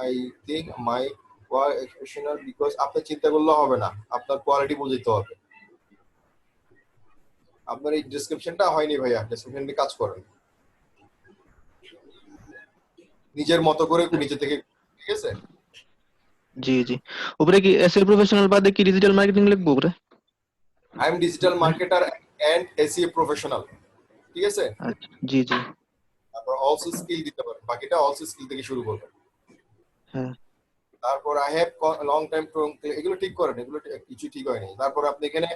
I think my work exceptional because আপনার চিন্তা করলে হবে না, আপনার quality বুঝতে হবে। আপনার এই ডেসক্রিপশনটা হয়নি ভাইয়া, ডেসক্রিপশনে কাজ করেন নিজের মতো করে নিচে থেকে, ঠিক আছে? জি জি। উপরে কি এসইও প্রফেশনাল বাদে কি ডিজিটাল মার্কেটিং লিখবো উপরে? I am digital marketer and SEO professional, ঠিক আছে? জি জি। তারপর অলসো স্কিল দিতে পারেন, বাকিটা অলসো স্কিল থেকে শুরু করবেন। হ্যাঁ, তারপর আই হ্যাভ লং টাইম, এগুলো ঠিক করেন, এগুলো কিছু ঠিক হয়নি। তারপর আপনি এখানে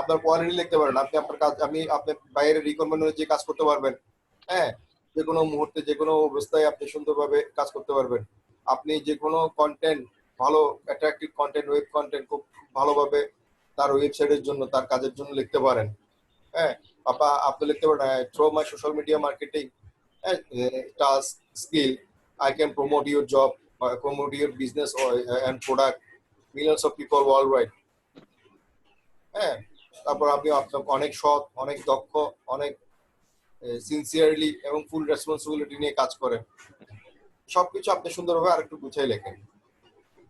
আপনার কোয়ালিটি লিখতে পারেন। আপনি আপনার কাজ, আপনি বাইরে রিকমেন্ড যে কাজ করতে পারবেন। হ্যাঁ, যে কোনো মুহূর্তে যে কোনো অবস্থায় আপনি সুন্দরভাবে কাজ করতে পারবেন। আপনি যে কোনো কন্টেন্ট, ভালো অ্যাট্রাকটিভ কন্টেন্ট, ওয়েব কন্টেন্ট খুব ভালোভাবে তার ওয়েবসাইটের জন্য, তার কাজের জন্য লিখতে পারেন। হ্যাঁ, আপনি লিখতে পারেন through my social media marketing task skill I can promote your job, promote your business and product millions of people worldwide. হ্যাঁ, তারপর আপনি অনেক সৎ, অনেক দক্ষ, অনেক সিনসিয়ারলি এবং ফুল রেসপন্সিবিলিটি নিয়ে কাজ করেন। সবকিছু আপনি সুন্দরভাবে আরেকটু গুছিয়ে লেখেন,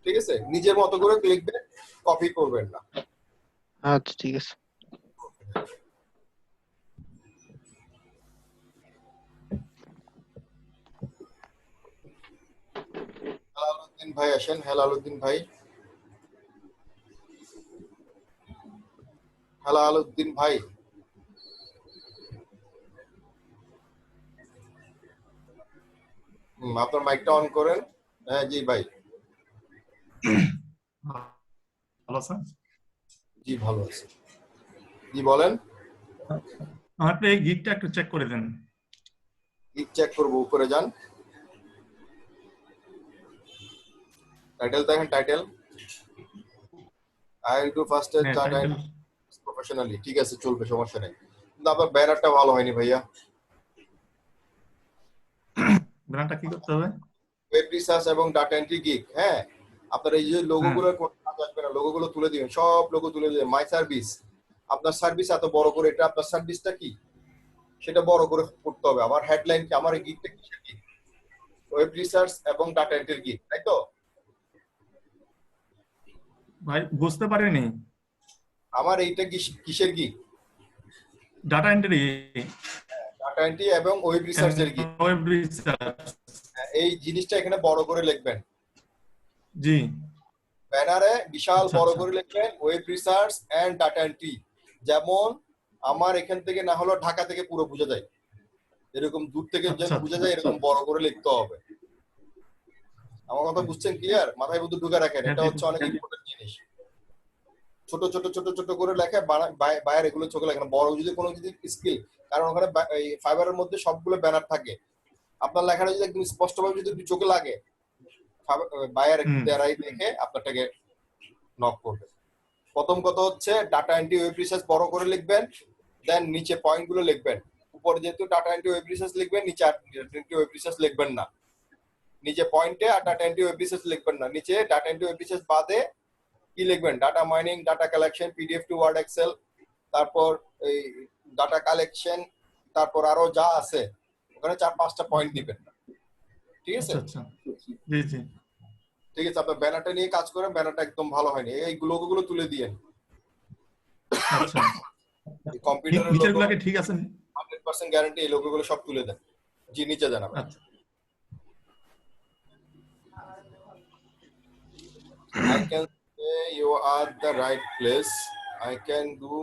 ঠিক আছে? নিজের মতো করে লিখবেন, কপি করবেন না। আচ্ছা, ঠিক আছে। হেলালুদ্দিন ভাই আসেন, হেলালুদ্দিন ভাই, হেলালুদ্দিন ভাই। আপনার মাইকটা অন করেন। হ্যাঁ জি ভাই। ভালো স্যার। জি ভালো আছে। জি বলেন। আপনি এই গিকটা একটু চেক করে দেন। গিক চেক করব, উপরে যান। টাইটেল দেখেন, টাইটেল আই ডু ফাস্টেস্ট হ্যাঁ ডাটা টাইটেল প্রফেশনালি, ঠিক আছে চলবে, সমস্যা নেই। কিন্তু আপনার ব্যানারটা ভালো হয়নি ভাইয়া। ব্র্যান্ডটা কি করতে হবে? ওয়েব রিসার্চ এবং ডাটা এন্ট্রি গিগ, হ্যাঁ আপনার এই যে লোগোগুলো কাজ আসবে না, লোগোগুলো তুলে দিবেন, সব লোগো তুলে দিবেন। মাই সার্ভিস, আপনার সার্ভিস এত বড় করে, এটা আপনার সার্ভিসটা কি সেটা বড় করে করতে হবে। আমার হেডলাইন কি, আমার এই গিগটা কিসের গিগ? ওয়েব রিসার্চ এবং ডাটা এন্ট্রি গিগ, তাই তো? ভাই বুঝতে পারিনি। আমার এইটা কিসের gig? Data entry, data entry এবং ওয়েব রিসার্চের গিগ। ওয়েব রিসার্চ, এই জিনিসটা এখানে বড় করে লিখবেন। জি ব্যানারে বিশাল আচ্ছা, বড় আচ্ছা। করে লিখবেন web research and data entry. যেমন আমার এখান থেকে না হলো ঢাকা থেকে পুরো বোঝা যায়, এরকম দূর থেকে যেন আচ্ছা, বোঝা যায় এরকম বড় করে লিখতে হবে। আমার কথা বুঝছেন? ক্লিয়ার? মাথায় বুদ্ধি ঢুকে রাখেন, এটা হচ্ছে অনেক ইম্পর্টেন্ট জিনিস। ছোট ছোট ছোট ছোট করে লেখে বাইরে, এগুলো চোখে লেখেন। বড় যদি কোনো যদি স্কিল, কারণ ওখানে এই ফাইবারের মধ্যে সবগুলো ব্যানার থাকে, আপনার লেখাটা যদি একদম স্পষ্টভাবে যদি চোখে লাগে, বায়ার দ্বারাই দেখে আপনারটাকে নক করবে। প্রথম কথা হচ্ছে ডাটা এন্ট্রি ওয়েব রিসার্চ বড় করে লিখবেন, দেন নিচে পয়েন্ট গুলো লিখবেন। উপরে যেহেতু ডাটা এন্ট্রি ওয়েব রিসার্চ লিখবেন, নিচে আর ডাটা এন্ট্রি ওয়েব রিসার্চ লিখবেন না। নিচে পয়েন্টে আর ডাটা এন্ট্রি ওয়েব রিসার্চ লিখবেন না, নিচে ডাটা এন্ট্রি ওয়েব রিসার্চ বাদে কি লিখবেন? Data mining, data collection, PDF to Word Excel, তারপর এই ডাটা কালেকশন, তারপর আরো যা আছে ওখানে 4-5টা পয়েন্ট দিবেন, ঠিক আছে? আচ্ছা জি জি ঠিক আছে, আপনার ব্যানারটা নিয়ে কাজ করেন, ব্যানারটা একদম ভালো হয়নি, এই লোগোগুলো তুলে দিয়েন। আচ্ছা কম্পিউটারের লোগো নিচেরগুলোকে ঠিক আছে 100% গ্যারান্টি, এই লোগোগুলো সব তুলে দেন। জি নিচে যান। আচ্ছা I can say you are the right place. I can do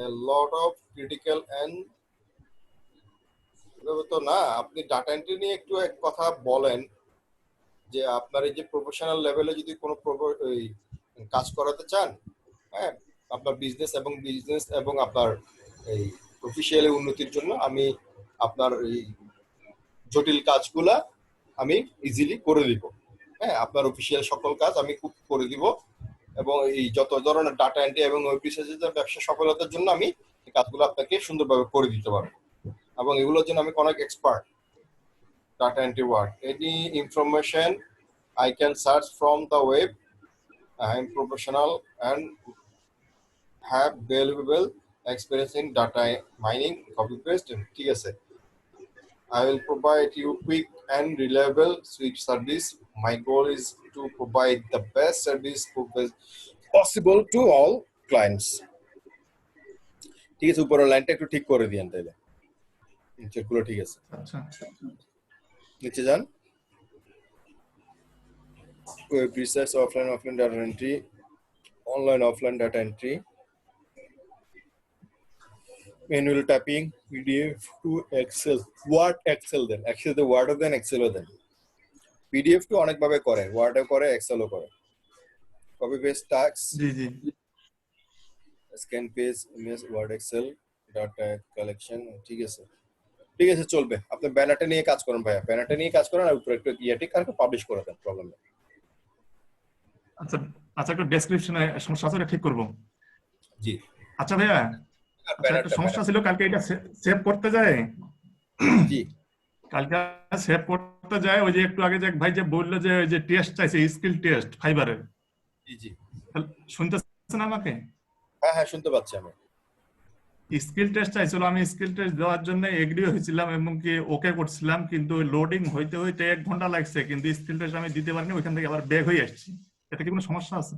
a lot of critical and তো না, আপনি ডাটা এন্ট্রি নিয়ে একটু এক কথা বলেন যে আপনার এই যে প্রফেশনাল লেভেলে যদি কোনো কাজ করাতে চান, হ্যাঁ আপনার বিজনেস এবং আপনার এই অফিসিয়ালি উন্নতির জন্য আমি আপনার এই জটিল কাজগুলা আমি ইজিলি করে দিব। হ্যাঁ আপনার অফিসিয়াল সকল কাজ আমি খুব করে দিব, এবং এই যত ধরনের ডাটা এন্ট্রি এবং ওয়েব রিসার্চের ব্যবসা সফলতার জন্য আমি এই কাজগুলো আপনাকে সুন্দরভাবে করে দিতে পারবো, এবং এগুলোর জন্য আমি অনেক expert. Data entry word, any information I can search from the web. I am professional and have valuable experience in data mining, copy paste, ঠিক আছে? I will provide you quick and reliable swift service. My goal is to provide the best service possible to all clients. ঠিক আছে, উপরের লাইনটা একটু ঠিক করে দিয়েন তাইলে, নিচেরগুলো ঠিক আছে। আচ্ছা নিচে যান। Web research, offline data entry, online offline data entry, manual typing, PDF to Excel, Word Excel then, Excel তে Word দেন, Excel দেন। PDF তো অনেক ভাবে করে, Word করে, Excel করে। Copy paste tags, জি জি scan page, image, Word Excel, data collection, ঠিক আছে চলবে। আপনি ব্যানারটা নিয়ে কাজ করেন ভাইয়া, ব্যানারটা নিয়ে কাজ করেন আর উপরে একটু ইয়াটিক আর পাবলিশ করে দেন, প্রবলেম নেই। আচ্ছা আচ্ছা একটু ডেসক্রিপশনে সমস্যা আছে, ঠিক করব। জি আচ্ছা ভাইয়া, আচ্ছা একটা সমস্যা ছিল, কালকে এটা সেভ করতে যায়, জি কালকে সেভ করতে যায়, ওই যে একটু আগে যে ভাই যে বললো যে ওই যে টেস্ট চাইছে, স্কিল টেস্ট ফাইবারের, জি জি শুনতেছেন আমাকে? হ্যাঁ হ্যাঁ শুনতে পাচ্ছি আমি। স্কিল টেস্ট চাইছিল, আমি স্কিল টেস্ট দেওয়ার জন্য এগ্রি হয়েছিলাম এবং কি ওকে করছিলাম, কিন্তু লোডিং হইতে হইতে 1 ঘন্টা লাগছে, কিন্তু স্কিল টেস্ট আমি দিতে পারিনি, ওইখান থেকে আবার ব্যাক হয়ে আসছি। এতে কি কোনো সমস্যা আছে?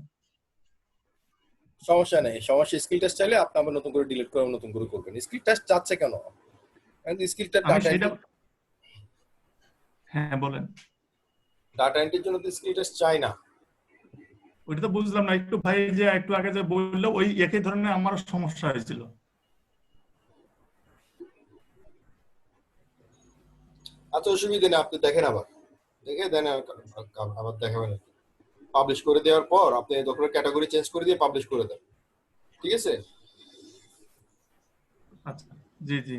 সমস্যা নেই, সমস্যা স্কিল টেস্ট চাইলে আপনি আবার নতুন করে ডিলিট করে নতুন করে করবেন। স্কিল টেস্ট চাচ্ছে কেন? স্কিল টেস্ট ডাটা এন্ট্রি, হ্যাঁ বলেন। ডাটা এন্ট্রির জন্য তো স্কিল টেস্ট চাই না। ওইটা তো বুঝলাম না, একটু ভাই যে একটু আগে যে বললো ওই একই ধরনের আমারও সমস্যা হয়েছিল। আচ্ছা অসুবিধা নেই, আপনি দেখেন আবার দেখে দেন, আবার দেখাবেন। পাবলিশ করে দেওয়ার পর আপনি যখন ক্যাটাগরি চেঞ্জ করে দিয়ে পাবলিশ করে দেন, ঠিক আছে? আচ্ছা জি জি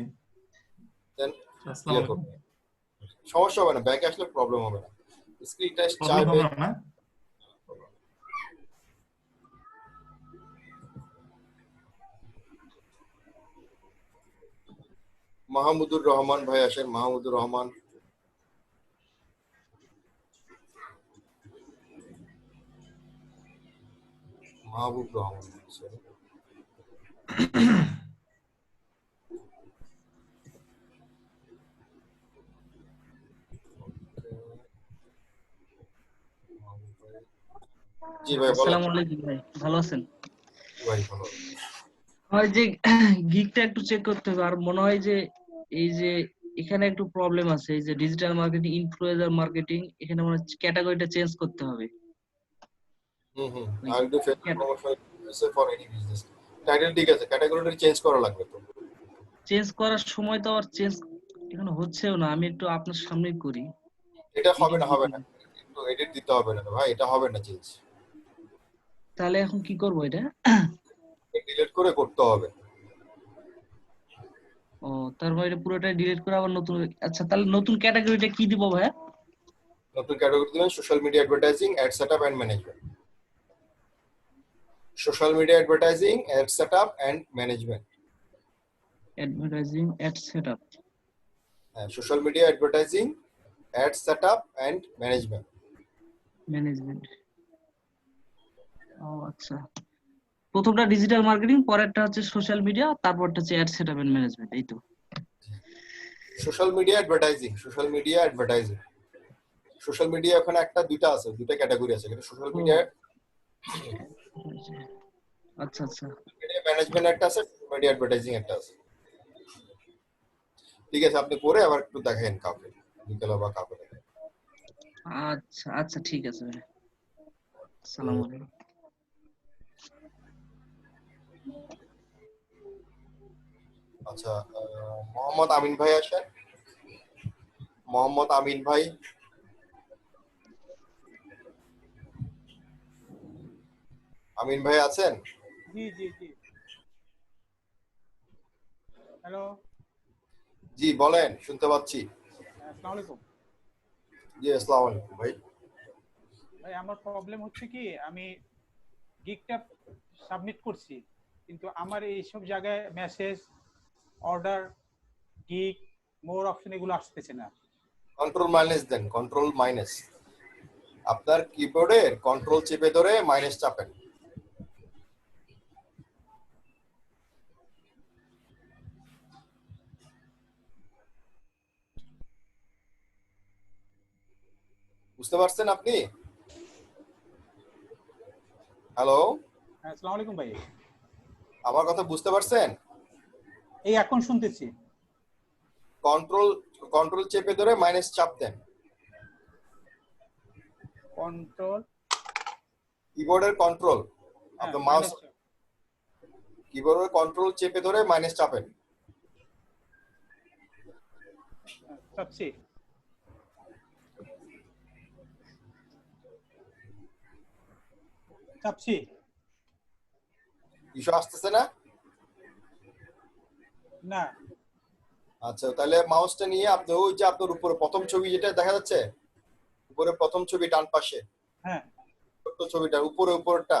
দেন আসসালামু আলাইকুম। সমস্যা হবে না, ব্যাংকে আসলে প্রবলেম হবে না। স্কিল টেস্ট প্রবলেম চাইবে হবে না? মাহমুদুর রহমান ভাই আসেন, মাহমুদুর রহমান। মাহবুব রহমান, sorry। জি ভাই বলেন। আসসালামু আলাইকুম ভাই, ভালো আছেন? ভাই ভালো। হয় যে গিগটা একটু চেক করতে হবে, আর মনে হয় যে এই যে এখানে একটু প্রবলেম আছে, এই যে ডিজিটাল মার্কেটিং, ইনফ্লুয়েন্সার মার্কেটিং, এখানে মনে হচ্ছে ক্যাটাগরিটা চেঞ্জ করতে হবে। I'll do Facebook promotion for any business. Title ঠিক আছে, ক্যাটাগরিটা চেঞ্জ করা লাগবে তো। চেঞ্জ করার সময় তো আবার চেঞ্জ এখানে হচ্ছেও না, আমি একটু আপনার সামনেই করি। এটা হবে না, হবে না, একটু এডিট দিতে হবে না ভাই, এটা হবে না চেঞ্জ। তাহলে এখন কি করব এটা? ডিলিট করে করতে হবে। ও, তার মানে এটা পুরোটাই ডিলিট করে আবার নতুন। আচ্ছা, তাহলে নতুন ক্যাটাগরিটা কি দিব ভাই? নতুন ক্যাটাগরি দিবেন social media advertising, ad setup and management. Social media advertising, ad setup and management. Advertising, ad setup. হ্যাঁ, social media advertising, ad setup and management. Management. ও আচ্ছা, প্রথমটা ডিজিটাল মার্কেটিং, পরেরটা হচ্ছে সোশ্যাল মিডিয়া, তারপরটা হচ্ছে অ্যাড সেটআপ এন্ড ম্যানেজমেন্ট, এই তো। Social media advertising, social media advertising. Social media ওখানে একটা দুইটা আছে, দুইটা ক্যাটাগরি আছে, এটা সোশ্যাল মিডিয়া। আচ্ছা আচ্ছা, মিডিয়া ম্যানেজমেন্ট একটা আছে, সোশ্যাল মিডিয়া অ্যাডভার্টাইজিং একটা আছে। ঠিক আছে, আপনি পরে আবার একটু দেখেন কাউকে, বিকেলে বা কাউকে দেখেন। আচ্ছা আচ্ছা, ঠিক আছে ভাই। আসসালামু আলাইকুম। আচ্ছা, মোহাম্মদ আমিন ভাই আসেন, মোহাম্মদ আমিন ভাই। আমিন ভাই আছেন? জি জি জি। হ্যালো, জি বলেন, শুনতে পাচ্ছি। আসসালামু আলাইকুম। জি আসসালামু আলাইকুম ভাই। ভাই আমার প্রবলেম হচ্ছে কি, আমি গিগটা সাবমিট করছি, কিন্তু আমার এইসব জায়গায় message, order, gig, more option এগুলো আসতেছে না। কন্ট্রোল মাইনাস দেন, কন্ট্রোল মাইনাস। আপনার কিবোর্ডের কন্ট্রোল চেপে ধরে মাইনাস চাপেন। বুঝতে পারছেন আপনি? হ্যালো, আসসালামু আলাইকুম ভাই। আমার কথা বুঝতে পারছেন? এই এখন শুনতেছি। কন্ট্রোল চেপে ধরে মাইনাস চাপ দেন। কন্ট্রোল, কিবোর্ডের কন্ট্রোল, আপনার মাউস কিবোর্ডের কন্ট্রোল চেপে ধরে মাইনাস চাপেন। চাপছি। চাপছি। ইস্যু আসতেছে না? না। আচ্ছা, তাহলে মাউসটা নিয়ে আপনি ওই যে আপনার উপরে প্রথম ছবি যেটা দেখা যাচ্ছে, উপরে প্রথম ছবি ডান পাশে, হ্যাঁ, ছোট্ট ছবিটা উপরে, উপরেরটা,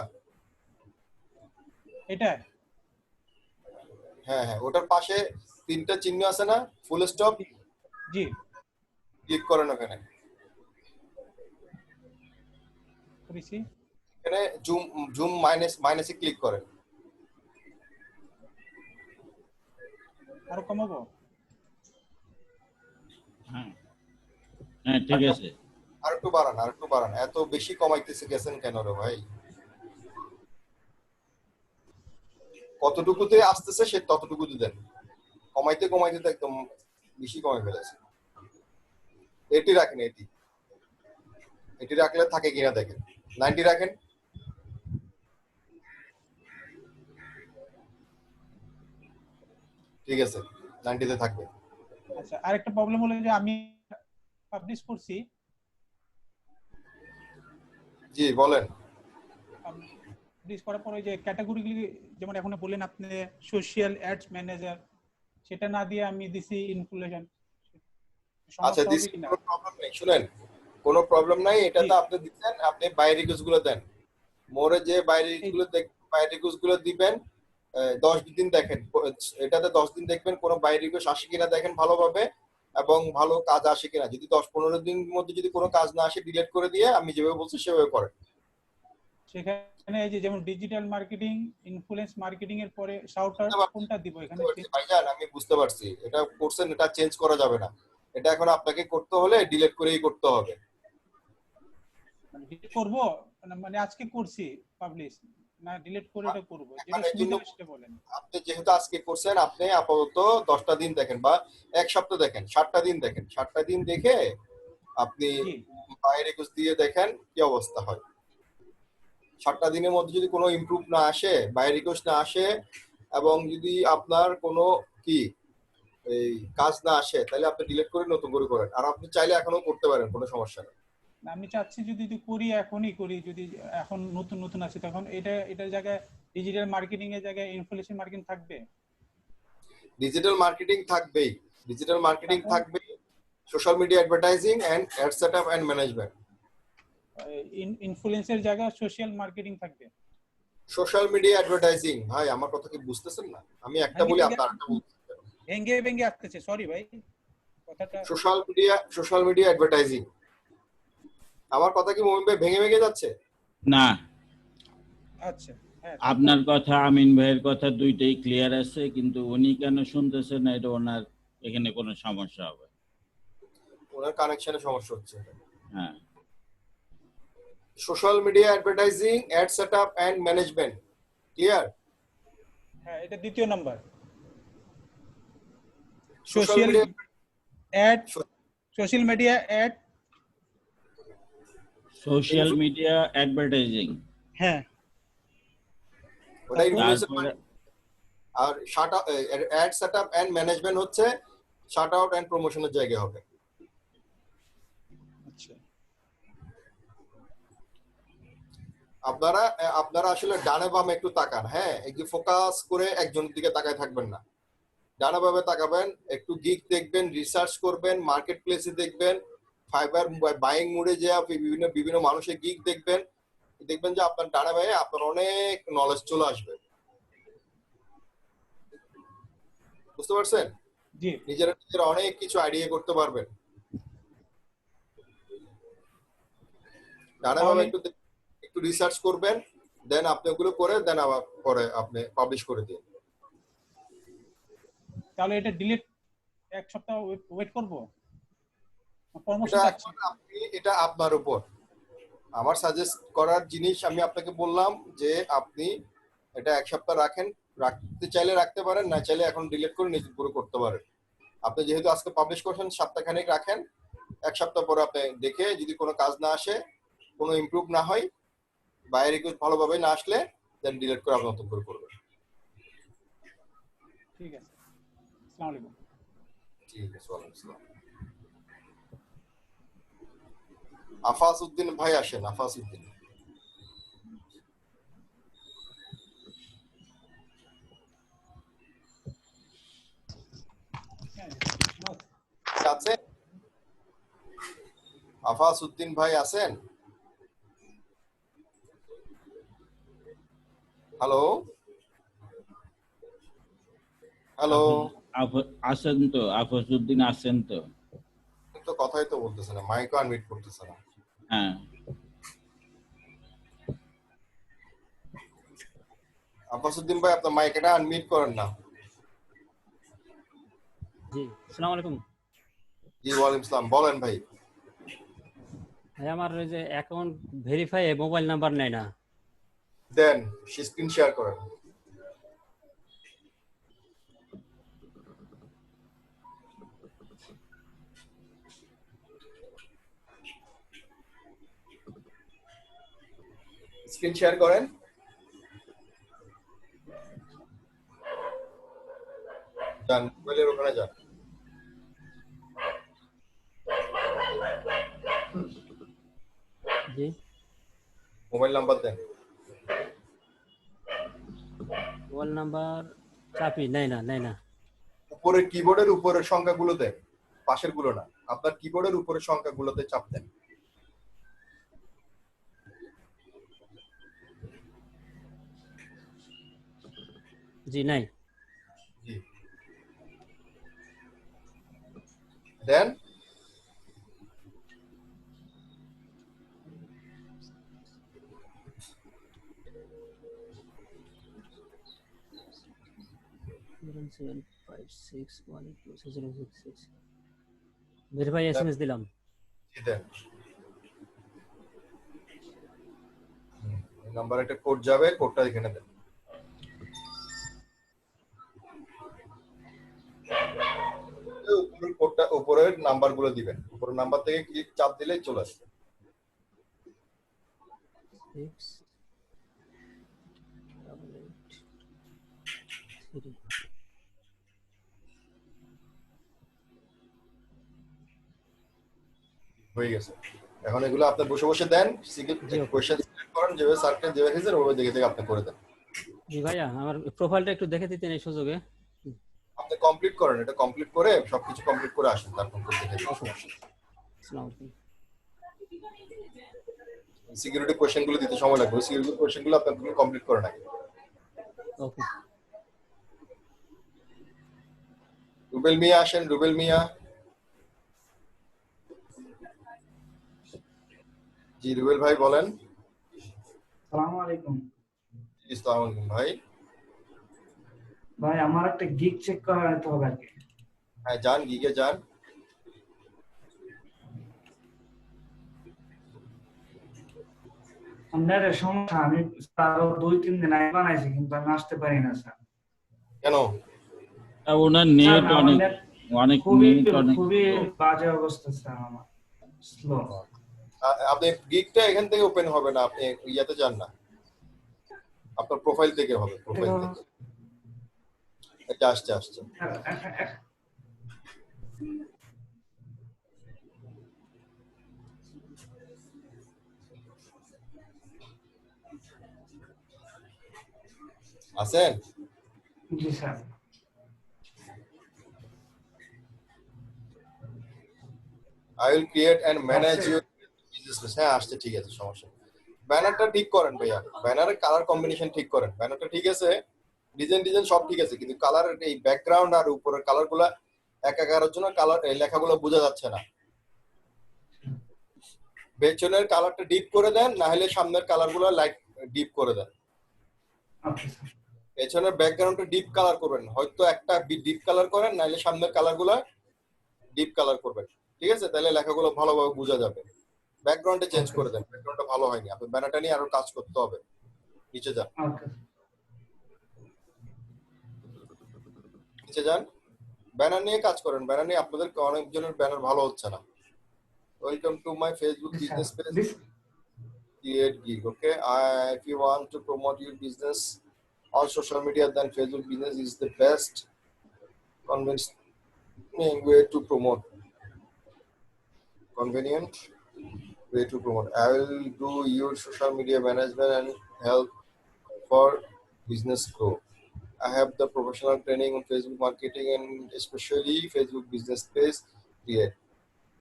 এটা। হ্যাঁ হ্যাঁ, ওটার পাশে তিনটা চিহ্ন আছে না, ফুল স্টপ? জি। ক্লিক করেন ওখানে। করেছি। এখানে জুম মাইনাসে ক্লিক করেন। আরো কমাবো? হ্যাঁ হ্যাঁ, ঠিক আছে। আর একটু বাড়ান, আর একটু বাড়ান। এত বেশি কমাইতেছে গেছেন কেন রে ভাই? কতটুকুতে আসতেছে সে ততটুকুতে দেন, কমাইতে কমাইতে তো একদম বেশি কমে ফেলেছে। এটি রাখেন, এটি রাখলে থাকে কিনা দেখেন। 90 রাখেন। ঠিক আছে, 90 তে থাকবে। আচ্ছা, আরেকটা প্রবলেম হলো যে আমি পাবলিশ করছি। জি বলেন। পাবলিশ করার পরে যে ক্যাটাগরিগুলি, যেমন এখন বললেন আপনি সোশ্যাল অ্যাডস ম্যানেজার, সেটা না দিয়ে আমি দিছি ইনফ্লুয়েন্সার। আচ্ছা, দিস কোনো প্রবলেম নেই। শুনেন, কোনো প্রবলেম নাই, এটা তো আপনি দিচ্ছেন, আপনি বাই রিকোয়েস্ট গুলো দেন। মোরে যে বাই রিকোয়েস্ট গুলো দিবেন, 10 দিন দেখেন, এটাতে 10 দিন দেখবেন কোনো বাই রিকোয়েস্ট আসে কিনা দেখেন ভালোভাবে, এবং ভালো কাজ আসে কিনা। যদি 10-15 দিনের মধ্যে যদি কোনো কাজ না আসে, ডিলিট করে দিয়ে আমি যেভাবে বলছি সেভাবে করেন। সেখানে এই যে যেমন ডিজিটাল মার্কেটিং, ইনফ্লুয়েন্স মার্কেটিং এর পরে শাউট আউট কোনটা দিব এখানে? ভাইজান আমি বুঝতে পারছি, এটা করছেন, এটা চেঞ্জ করা যাবে না। এটা এখন আপনাকে করতে হলে ডিলিট করেই করতে হবে। ডিলিট করব মানে আজকে করছি পাবলিশ না ডিলিট করে এটা করব, যেটা সুবিধা সেটা বলেন। আপনি যেহেতু আজকে করছেন, আপনি আপাতত 10টা দিন দেখেন বা এক সপ্তাহ দেখেন, 7টা দিন দেখেন। 7টা দিন দেখে আপনি বাই রিকোয়েস্ট দিয়ে দেখেন কি অবস্থা হয়। 7টা দিনের মধ্যে যদি কোনো ইমপ্রুভ না আসে, বাই রিকোয়েস্ট না আসে, এবং যদি আপনার কোনো কি এই কাজ না আসে, তাহলে আপনি ডিলিট করে নতুন করে করেন। আর আপনি চাইলে এখনো করতে পারেন, কোনো সমস্যা নেই। আমি চাচ্ছি যদি করি এখনই করি, যদি এখন নতুন নতুন আছে তখন এটার জায়গায় ডিজিটাল মার্কেটিং এর জায়গায় ইনফ্লুয়েন্স মার্কেটিং থাকবে। ডিজিটাল মার্কেটিং থাকবেই, ডিজিটাল মার্কেটিং থাকবে, social media advertising and ad setup and management. ইনফ্লুয়েন্সের জায়গায় সোশ্যাল মার্কেটিং থাকবে। সোশ্যাল মিডিয়া অ্যাডভার্টাইজিং, ভাই আমার কথা কি বুঝতেছেন না? আমি একটা বলি আপনি আরেকটা বলছেন। ভেঙ্গে আসতেছে, সরি ভাই কথাটা। সোশ্যাল মিডিয়া অ্যাডভার্টাইজিং, আমার কথা কি মোমিন ভাই ভেঙে যাচ্ছে? না, আচ্ছা হ্যাঁ, আপনার কথা আমিন ভাইয়ের কথা দুইটাই ক্লিয়ার আছে, কিন্তু উনি কেন শুনতেছেন না এটা ওনার এখানে কোনো সমস্যা হবে। ওনার কানেকশনে সমস্যা হচ্ছে। হ্যাঁ, social media advertising, ad setup and management, clear? হ্যাঁ এটা দ্বিতীয় number. Social media ad social media advertising, হ্যাঁ ওটা ইনফ্লুয়েন্সার। আর অ্যাড সেটআপ এন্ড ম্যানেজমেন্ট হচ্ছে শাট আউট এন্ড প্রমোশনের জায়গা হবে। আচ্ছা, আপনারা আসলে ডানে বামে একটু তাকান। হ্যাঁ, একটু ফোকাস করে একজনের দিকে তাকায় থাকবেন না, ডানে বামে তাকাবেন, একটু গিগ দেখবেন, রিসার্চ করবেন, মার্কেট প্লেসে দেখবেন, ফাইবার বাইং মোডে যে বিভিন্ন মানুষের গিগ দেখবেন যে আপনার ডানে বামে আপনার অনেক নলেজ চলে আসবে। বুঝতে পারছেন? জি, নিজেরা অনেক কিছু আইডিয়া করতে পারবেন। ডানে বামে একটু রিসার্চ করবেন, দেন আপনি ওগুলো করে দেন আবার পরে আপনি পাবলিশ করে দিন। তাহলে এটা ডিলিট এক সপ্তাহ ওয়েট করব? এটা আপনার উপর। আমার সাজেস্ট করার জিনিস আমি আপনাকে বললাম যে আপনি এটা এক সপ্তাহ রাখেন, রাখতে চাইলে রাখতে পারেন, না চাইলে এখন ডিলিট করে নিজে পুরো করতে পারেন। আপনি যেহেতু আজকে পাবলিশ করছেন, সপ্তাহখানেক রাখেন, এক সপ্তাহ পরে আপনি দেখে যদি কোনো কাজ না আসে, কোনো ইমপ্রুভ না হয়, বাইরে কিছু ভালোভাবে না আসলে দেন ডিলিট করে আপনি নতুন করে করবেন। ঠিক আছে, আসসালামু আলাইকুম। ঠিক আছে, ওয়ালাইকুম আসসালাম। আফাজ উদ্দিন ভাই আসেন, আফাজ উদ্দিন। আছেন? আফাজ উদ্দিন ভাই আছেন? হ্যালো হ্যালো, আছেন তো? আফাজ উদ্দিন আছেন তো? তো কথাই তো বলতেছে না, মাইকও আনমিউট করতেছে না। হ্যাঁ, আফাজ উদ্দিন ভাই আপনার মাইকটা আনমিউট করেন না। জি, আসসালামু আলাইকুম। জি, ওয়ালাইকুম আসসালাম, বলেন ভাই। ভাই আমার ওই যে অ্যাকাউন্ট ভেরিফাই মোবাইল নাম্বার নেয় না। দেন স্ক্রিন শেয়ার করেন। স্ক্রিন শেয়ার করেন। যান মোবাইলের ওখানে যান। জি, মোবাইল নাম্বার দেন। মোবাইল নাম্বার চাপি, নেয় না। উপরের কিবোর্ডের উপরের সংখ্যাগুলো দেন, পাশের গুলো না। আপনার কিবোর্ডের উপরের সংখ্যাগুলোতে চাপ দেন। জি নাই। জি দেন ভেরিফাই এসএমএস দিলাম। জি দেন নাম্বার একটা কোড যাবে, কোডটা এখানে দেন। উপরের কোডটা, উপরের নাম্বারগুলো দিবেন, উপরের নাম্বার থেকে ক্লিক চাপ দিলেই চলে আসবে। হয়ে গেছে। এখন এগুলো আপনি বসে বসে দেন, কোশ্চেন সিলেক্ট করেন, যেভাবে সার্কেল যেভাবে রেখেছেন ওভাবে দেখে দেখে আপনি করে দেন। জি ভাইয়া, আমার প্রোফাইলটা একটু দেখে দিতেন এই সুযোগে। আপনি কমপ্লিট করেন, এটা কমপ্লিট করে সবকিছু কমপ্লিট করে আসেন, তারপর দেখে দিন। আসসালামু আলাইকুম। সিকিউরিটি কোশ্চেনগুলো দিতে সময় লাগবে, সিকিউরিটি কোশ্চেনগুলো আপনি কমপ্লিট করেন আগে। ওকে। রুবেল মিয়া আসেন, রুবেল মিয়া। জি রুবেল ভাই বলেন। আসসালামু আলাইকুম। আসসালামু আলাইকুম ভাই। ভাই আমার একটা গিগ চেক করাতে হবে আর কি। হ্যাঁ যান, গিগে যান। আপনার সমস্যা, আমি আরো 2-3 দিন আগে বানাইছি কিন্তু আমি আসতে পারি না স্যার। কেন? ওনার নেট অনেক অনেক নেট অনেক খুবই বাজে অবস্থা স্যার, আমার স্লো। আপনি গিগটা এখান থেকে ওপেন হবে না, আপনি ইয়াতে যান না, আপনার প্রোফাইল থেকে হবে, প্রোফাইল থেকে। এটা আসছে আসছে। আছেন? জি sir. I will create and manage your business. হ্যাঁ আসছে, ঠিক আছে, সমস্যা নেই। ব্যানারটা ঠিক করেন ভাইয়া, ব্যানারের কালার কম্বিনেশন ঠিক করেন। ব্যানারটা ঠিক আছে, ডিজাইন সব ঠিক আছে, কিন্তু কালারের এই ব্যাকগ্রাউন্ড আর উপরের কালারগুলো একাকারের জন্য কালার এই লেখাগুলো বোঝা যাচ্ছে না। পেছনের কালারটা ডিপ করে দেন, না হলে সামনের কালারগুলো লাইট ডিপ করে দেন। পেছনের ব্যাকগ্রাউন্ডটা ডিপ কালার করবেন, হয়তো একটা ডিপ কালার করেন, না হলে সামনের কালারগুলো ডিপ কালার করবেন, ঠিক আছে? তাহলে লেখাগুলো ভালোভাবে বোঝা যাবে। ব্যাকগ্রাউন্ডে চেঞ্জ করে দেন, ব্যাকগ্রাউন্ডটা ভালো হয়নি, আপনি ব্যানারটা নিয়ে আরো কাজ করতে হবে। নিচে যান, নিচে যান, ব্যানার নিয়ে কাজ করেন। ব্যানার নিয়ে আপনাদের অনেকজনের ব্যানার ভালো হচ্ছে না। Welcome to my Facebook business page, create gig. Okay, if you want to promote your business on social media, then Facebook business is the best convenient way to promote. Convenient way to promote. I will do your social media management and help for business grow. I have the professional training on Facebook marketing and especially Facebook business page create.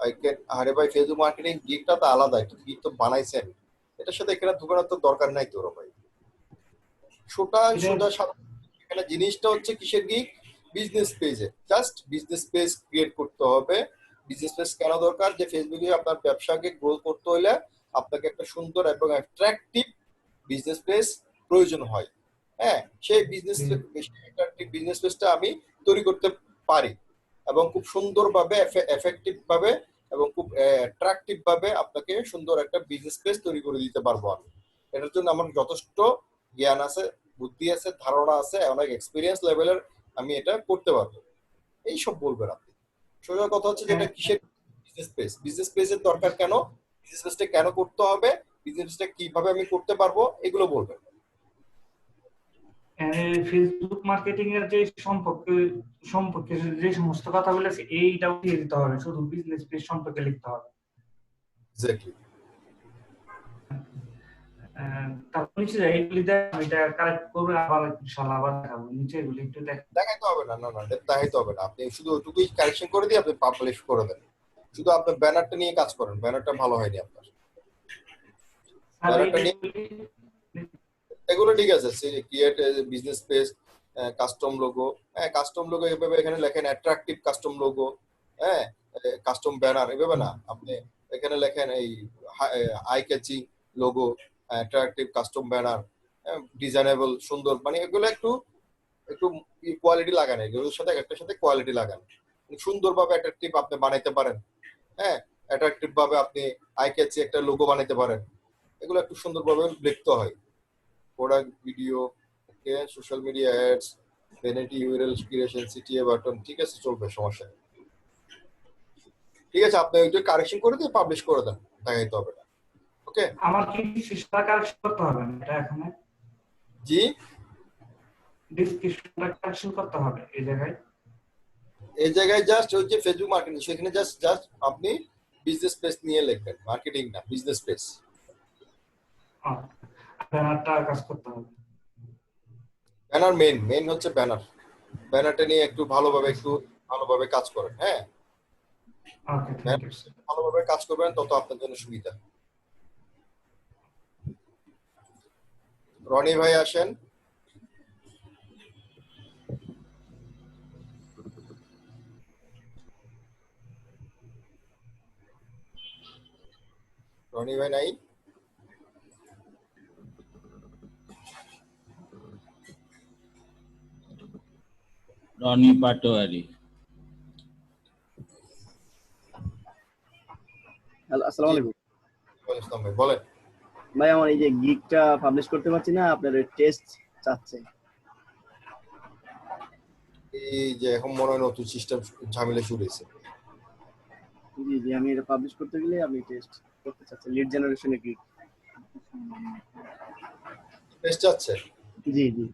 I can আরে ভাই Facebook marketing গিগটা তো আলাদা, একটা gig তো বানাইছেন, এটার সাথে এখানে ঢোকানোর তো দরকার নাই তো ভাই। সোজা এখানে জিনিসটা হচ্ছে কিসের গিগ? বিজনেস পেজে। জাস্ট বিজনেস পেজ ক্রিয়েট করতে হবে। বিজনেস পেজ কেন দরকার? যে ফেসবুকে আপনার ব্যবসাকে গ্রো করতে হলে আপনাকে একটা সুন্দর এবং অ্যাট্রাকটিভ বিজনেস পেজ প্রয়োজন হয়। হ্যাঁ, সেই বিজনেস পেজটা আমি তৈরি করতে পারি এবং খুব সুন্দরভাবে এফেক্টিভ ভাবে এবং খুব অ্যাট্রাকটিভ ভাবে আপনাকে সুন্দর একটা বিজনেস পেজ তৈরি করে দিতে পারবো আমি। এটার জন্য আমার যথেষ্ট জ্ঞান আছে, বুদ্ধি আছে, ধারণা আছে, অনেক এক্সপিরিয়েন্স লেভেলের আমি এটা করতে পারবো। এই সব বলবেন আপনি। সোজা কথা হচ্ছে যেটা কিসের বিজনেস পেজ, বিজনেস পেজের দরকার কেন, বিজনেস পেজটা কেন করতে হবে, বিজনেস পেজটা কিভাবে আমি করতে পারবো, এগুলো বলবেন। ফেসবুক মার্কেটিং এর যে সম্পর্কে যে সমস্ত কথাগুলো আছে এইটাও দিয়ে দিতে হবে, শুধু বিজনেস পেজ সম্পর্কে লিখতে হবে। এক্স্যাক্টলি। তারপর নিচে যাই, এগুলি দেখো, এটা কারেক্ট করবে, আবার ইনশাআল্লাহ আবার দেখাবো। নিচে এগুলি একটু দেখাইতে হবে না, না না দেখাইতে হবে না, আপনি শুধু ওইটুকুই কারেকশন করে দিয়ে আপনি পাবলিশ করে দেন। শুধু আপনার ব্যানারটা নিয়ে কাজ করেন, ব্যানারটা ভালো হয়নি আপনার। ব্যানারটা নিয়ে এগুলো ঠিক আছে, create business page, custom logo, হ্যাঁ কাস্টম লোগো এভাবে এখানে লেখেন অ্যাট্রাকটিভ কাস্টম লোগো, হ্যাঁ কাস্টম ব্যানার এভাবে না, আপনি এখানে লেখেন এই eye catching logo, attractive custom banner, designable সুন্দর, মানে এগুলো একটু একটু কোয়ালিটি লাগান, এগুলোর সাথে একটার সাথে কোয়ালিটি লাগান, সুন্দরভাবে অ্যাট্রাকটিভ আপনি বানাইতে পারেন, হ্যাঁ অ্যাট্রাকটিভ ভাবে আপনি আই ক্যাচি একটা লোগো বানাইতে পারেন, এগুলো একটু সুন্দরভাবে লিখতে হয়। Product video, okay, social media ads, vanity URL creation, CTA button, ঠিক আছে চলবে, সমস্যা নেই। ঠিক আছে, আপনি ওইটা কারেকশন করে দিয়ে পাবলিশ করে দেন, দেখাইতে হবে না। ওকে, আমার কি সিস্টেম কারেকশন করতে হবে না এটা এখানে? জি, ডিসক্রিপশনটা কারেকশন করতে হবে এই জায়গায় জাস্ট ওই যে ফেসবুক মার্কেটিং, সেখানে জাস্ট আপনি বিজনেস পেজ নিয়ে লিখবেন, মার্কেটিং না, বিজনেস পেজ। ব্যানারটা কাজ করতে হবে। ব্যানার মেইন হচ্ছে ব্যানার, ব্যানারটা নিয়ে একটু ভালোভাবে কাজ করেন, হ্যাঁ ওকে, থ্যাংক ইউ। ভালোভাবে কাজ করবেন তত আপনার জন্য সুবিধা। রনি ভাই আসেন। রনি ভাই নাই? রনি পাটোয়ারি। হ্যালো, আসসালামু আলাইকুম। ওয়ালাইকুম আসসালাম ভাই, বলেন। ভাই আমার এই যে গিগটা পাবলিশ করতে পারছি না, আপনার টেস্ট চাচ্ছে। এই যে এখন মনে হয় নতুন সিস্টেম ঝামেলা শুরু হয়েছে। জি জি, আমি এটা পাবলিশ করতে গেলে আমি টেস্ট করতে চাচ্ছি, লিড জেনারেশনে গিগ। টেস্ট চাচ্ছে? জি জি।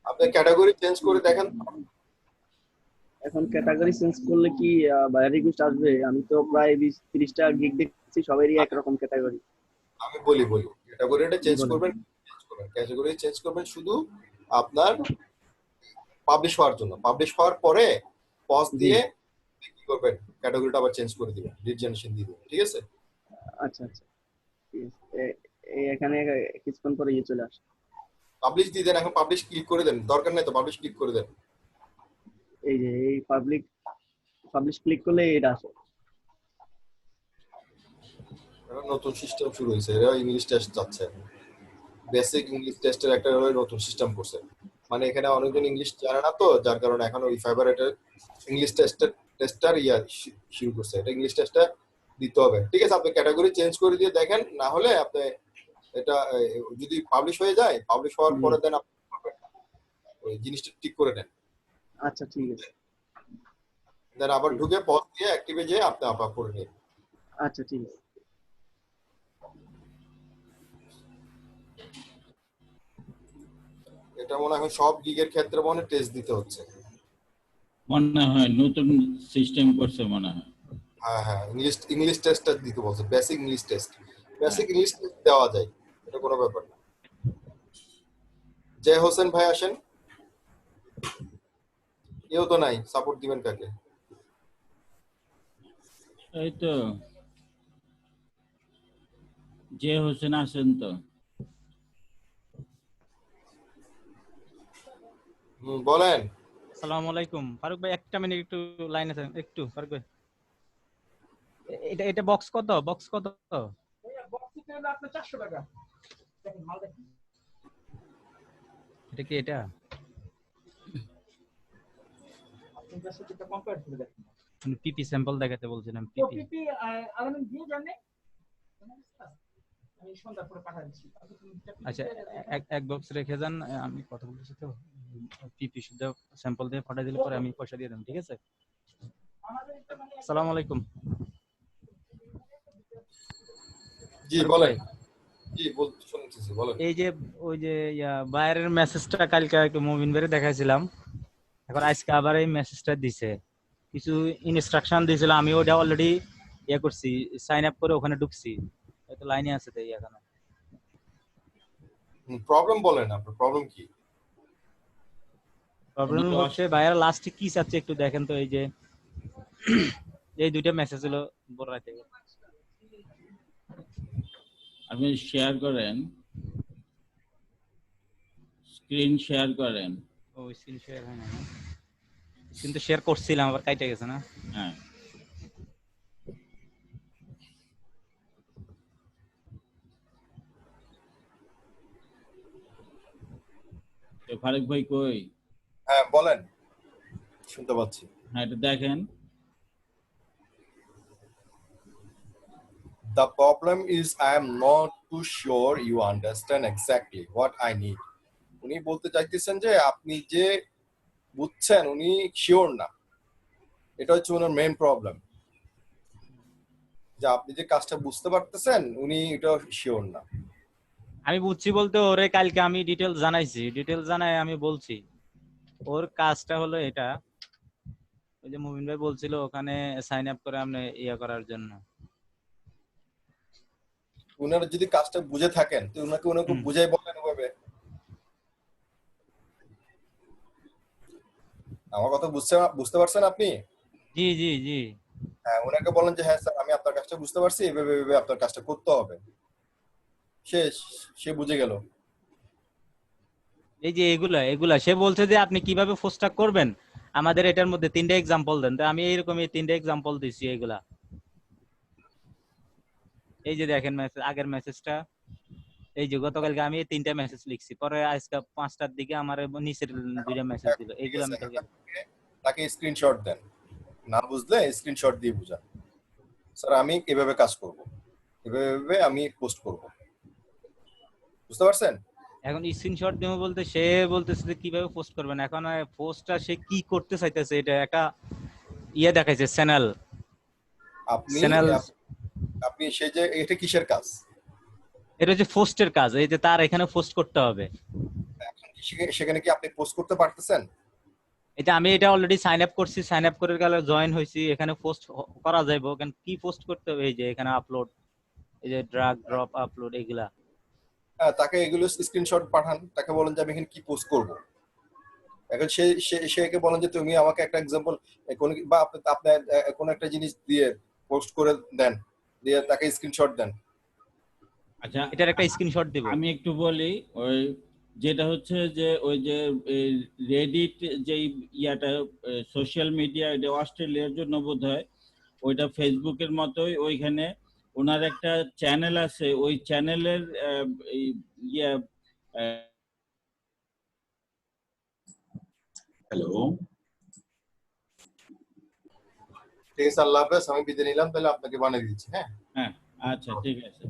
আপনি ক্যাটাগরি চেঞ্জ করে দেখেন। এখন ক্যাটাগরি চেঞ্জ করলে কি বাইরে রিকোয়েস্ট আসবে? আমি তো প্রায় 20-30টা গিগ দেখছি, সবারই একরকম ক্যাটাগরি। আমি বলি ক্যাটাগরিটা চেঞ্জ করবেন, ক্যাটাগরি চেঞ্জ করবেন শুধু আপনার পাবলিশ হওয়ার জন্য। পাবলিশ হওয়ার পরে পজ দিয়ে কি করবেন, ক্যাটাগরিটা আবার চেঞ্জ করে দিবেন, লিড জেনারেশন দিয়ে দিবেন, ঠিক আছে? আচ্ছা আচ্ছা, ঠিক আছে। এখানে কিছুক্ষণ পরে চলে আসে। পাবলিশ দিয়ে দেন, এখন পাবলিশ ক্লিক করে দেন, দরকার নাই তো পাবলিশ ক্লিক করে দেন। এই যে এই পাবলিশ ক্লিক করলে এটা আসে। এটা নতুন সিস্টেম শুরু হয়েছে, এরা ইংলিশ টেস্ট চাচ্ছে, বেসিক ইংলিশ টেস্টের একটা নতুন সিস্টেম করছে, মানে এখানে অনেকজন ইংলিশ জানে না তো, যার কারণে এখন ওই ফাইবারেটের ইংলিশ টেস্টার শুরু করছে, এটা ইংলিশ টেস্টটা দিতে হবে। ঠিক আছে, আপনি ক্যাটাগরি চেঞ্জ করে দিয়ে দেখেন, না হলে আপনি এটা যদি পাবলিশ হয়ে যায়, পাবলিশ হওয়ার পরে দেন আপনি ওই জিনিসটা ঠিক করে নেন। আচ্ছা ঠিক আছে, দেন আবার ঢুকে পজ দিয়ে অ্যাক্টিভে যেয়ে আপনি আবার করে নিন। আচ্ছা ঠিক আছে। এটা মনে হয় সব গিগের ক্ষেত্রে মনে টেস্ট দিতে হচ্ছে, মনে হয় নতুন সিস্টেম করছে মনে হয়। হ্যাঁ ইংলিশ টেস্টটা দিতে বলছে, বেসিক ইংলিশ টেস্ট দেওয়া যায়, এটা কোনো ব্যাপার না। জয় হোসেন ভাই আসেন। কেউ তো নাই, সাপোর্ট দিবেন কাকে? এই তো জয় হোসেন আসেন তো। বলেন। আসসালামু আলাইকুম ফারুক ভাই, একটা মিনিট একটু লাইন আছে, একটু ফারুক ভাই, এটা বক্স কত? বক্স কত? বক্স হলো আপনার 400 টাকা। দেখেন মাল দেখেন। এটা কি এটা? আপনি জাস্ট এটা কম্পেয়ার করে দেখেন। আমি পিপি স্যাম্পল দেখাতে বলছিলাম। তো পিপি আলামিন দিয়ে জানে আমি সন্ধ্যা পরে পাঠিয়ে দিচ্ছি। আচ্ছা, এক বক্স রেখে যান, আমি কথা বলতেছি তো, পিপি শুদ্ধ স্যাম্পল দিয়ে পাঠিয়ে দিলে পরে আমি পয়সা দিয়ে দেব, ঠিক আছে? আসসালামু আলাইকুম। জি বলেন। জি শুনতেছি, বলেন। এই যে ওই যে বাইরের মেসেজটা কালকে একটু মুভিন বেরে দেখাইছিলাম, এখন আজকে আবার এই মেসেজটা দিছে, কিছু ইনস্ট্রাকশন দিয়েছিল, আমি ওটা অলরেডি করছি, সাইন আপ করে ওখানে ঢুকছি, তো লাইনে আছে তাই এখানে। প্রবলেম বলেন, আপনার প্রবলেম কি? প্রবলেম হচ্ছে ভাইয়ার লাস্টে কি চাচ্ছে একটু দেখেন তো, এই যে এই দুইটা মেসেজ হলো বড় রাতে। আপনি শেয়ার করেন স্ক্রিন শেয়ার করেন। ও স্ক্রিন শেয়ার হয় না, কিন্তু শেয়ার করছিলাম আবার কাইটে গেছে না। হ্যাঁ তো ফারুক ভাই কই? হ্যাঁ বলেন, শুনতে পাচ্ছি। হ্যাঁ এটা দেখেন। The problem is I am not too sure you understand exactly what I need. উনি বলতে চাইতেছেন যে আপনি যে বুঝছেন উনি শিওর না, এটা হচ্ছে ওনার মেইন প্রবলেম, যে আপনি যে কাজটা বুঝতে পারতেছেন উনি এটা শিওর না। আমি বুঝছি বলতে ওরে কালকে আমি ডিটেইলস জানাইছি, ডিটেইলস জানাই আমি বলছি ওর কাজটা হলো এটা, ওই যে মুবিন ভাই বলছিল ওখানে সাইন আপ করে আপনি ইয়া করার জন্য। উনারা যদি কাজটা বুঝে থাকেন তো উনাকে বুঝাই বলেন ওভাবে। আমার কথা বুঝতে পারছেন আপনি? জি জি জি। হ্যাঁ ওনাকে বলেন যে হ্যাঁ স্যার আমি আপনার কাজটা বুঝতে পারছি, এভাবে এভাবে আপনার কাজটা করতে হবে, সে বুঝে গেল। এই যে এগুলা সে বলছে যে আপনি কিভাবে পোস্টটা করবেন আমাদের এটার মধ্যে 3টা एग्जांपल দেন, তো আমি এইরকমই 3টা एग्जांपल দিছি এগুলা। এই যে দেখেন মেসেজ, আগের মেসেজটা এই যে গতকালকে আমি 3টা মেসেজ লিখছি, পরে আজকে 5টার দিকে আমার নিচের 2টা মেসেজ দিল, এইগুলো আমি তাকে স্ক্রিনশট দেন, না বুঝলে স্ক্রিনশট দিয়ে বুঝান স্যার আমি এভাবে কাজ করব, এভাবে আমি পোস্ট করব। বুঝতে পারছেন? এখন স্ক্রিনশট দেবো বলতে সে বলতেছে যে কিভাবে পোস্ট করবেন, এখন পোস্টটা সে কি করতে চাইতেছে এটা একটা ইয়ে দেখাইছে চ্যানেল। আপনি সে যে এটা কিসের কাজ? এটা হচ্ছে পোস্টের কাজ, এই যে তার এখানে পোস্ট করতে হবে। এখন কি সেখানে কি আপনি পোস্ট করতে পারতেছেন? এটা আমি এটা অলরেডি সাইন আপ করছি, সাইন আপ করে গেলে জয়েন হইছি, এখানে পোস্ট করা যাবে। এখানে কি পোস্ট করতে হবে, এই যে এখানে আপলোড, এই যে ড্রাগ ড্রপ আপলোড এগুলা। হ্যাঁ তাকে এগুলো স্ক্রিনশট পাঠান, তাকে বলেন যে আমি এখানে কি পোস্ট করব। এখন সেকে বলেন যে তুমি আমাকে একটা एग्जांपल কোন বা আপনি কোন একটা জিনিস দিয়ে পোস্ট করে দেন, দিয়ে তাকে স্ক্রিনশট দেন। আচ্ছা এটার একটা স্ক্রিনশট দেব আমি একটু বলি। ওই যেটা হচ্ছে যে ওই যে রেডিট যে ইয়াটা সোশ্যাল মিডিয়া, এটা অস্ট্রেলিয়ার জন্য বোধহয়, ওইটা ফেসবুকের মতোই, ওইখানে ওনার একটা চ্যানেল আছে, ওই চ্যানেলের ইয়া হ্যালো ঠিক আছে, আল্লাহ হাফেজ, আমি বিদায় নিলাম, তাহলে আপনাকে বানিয়ে দিচ্ছি। হ্যাঁ হ্যাঁ আচ্ছা ঠিক আছে।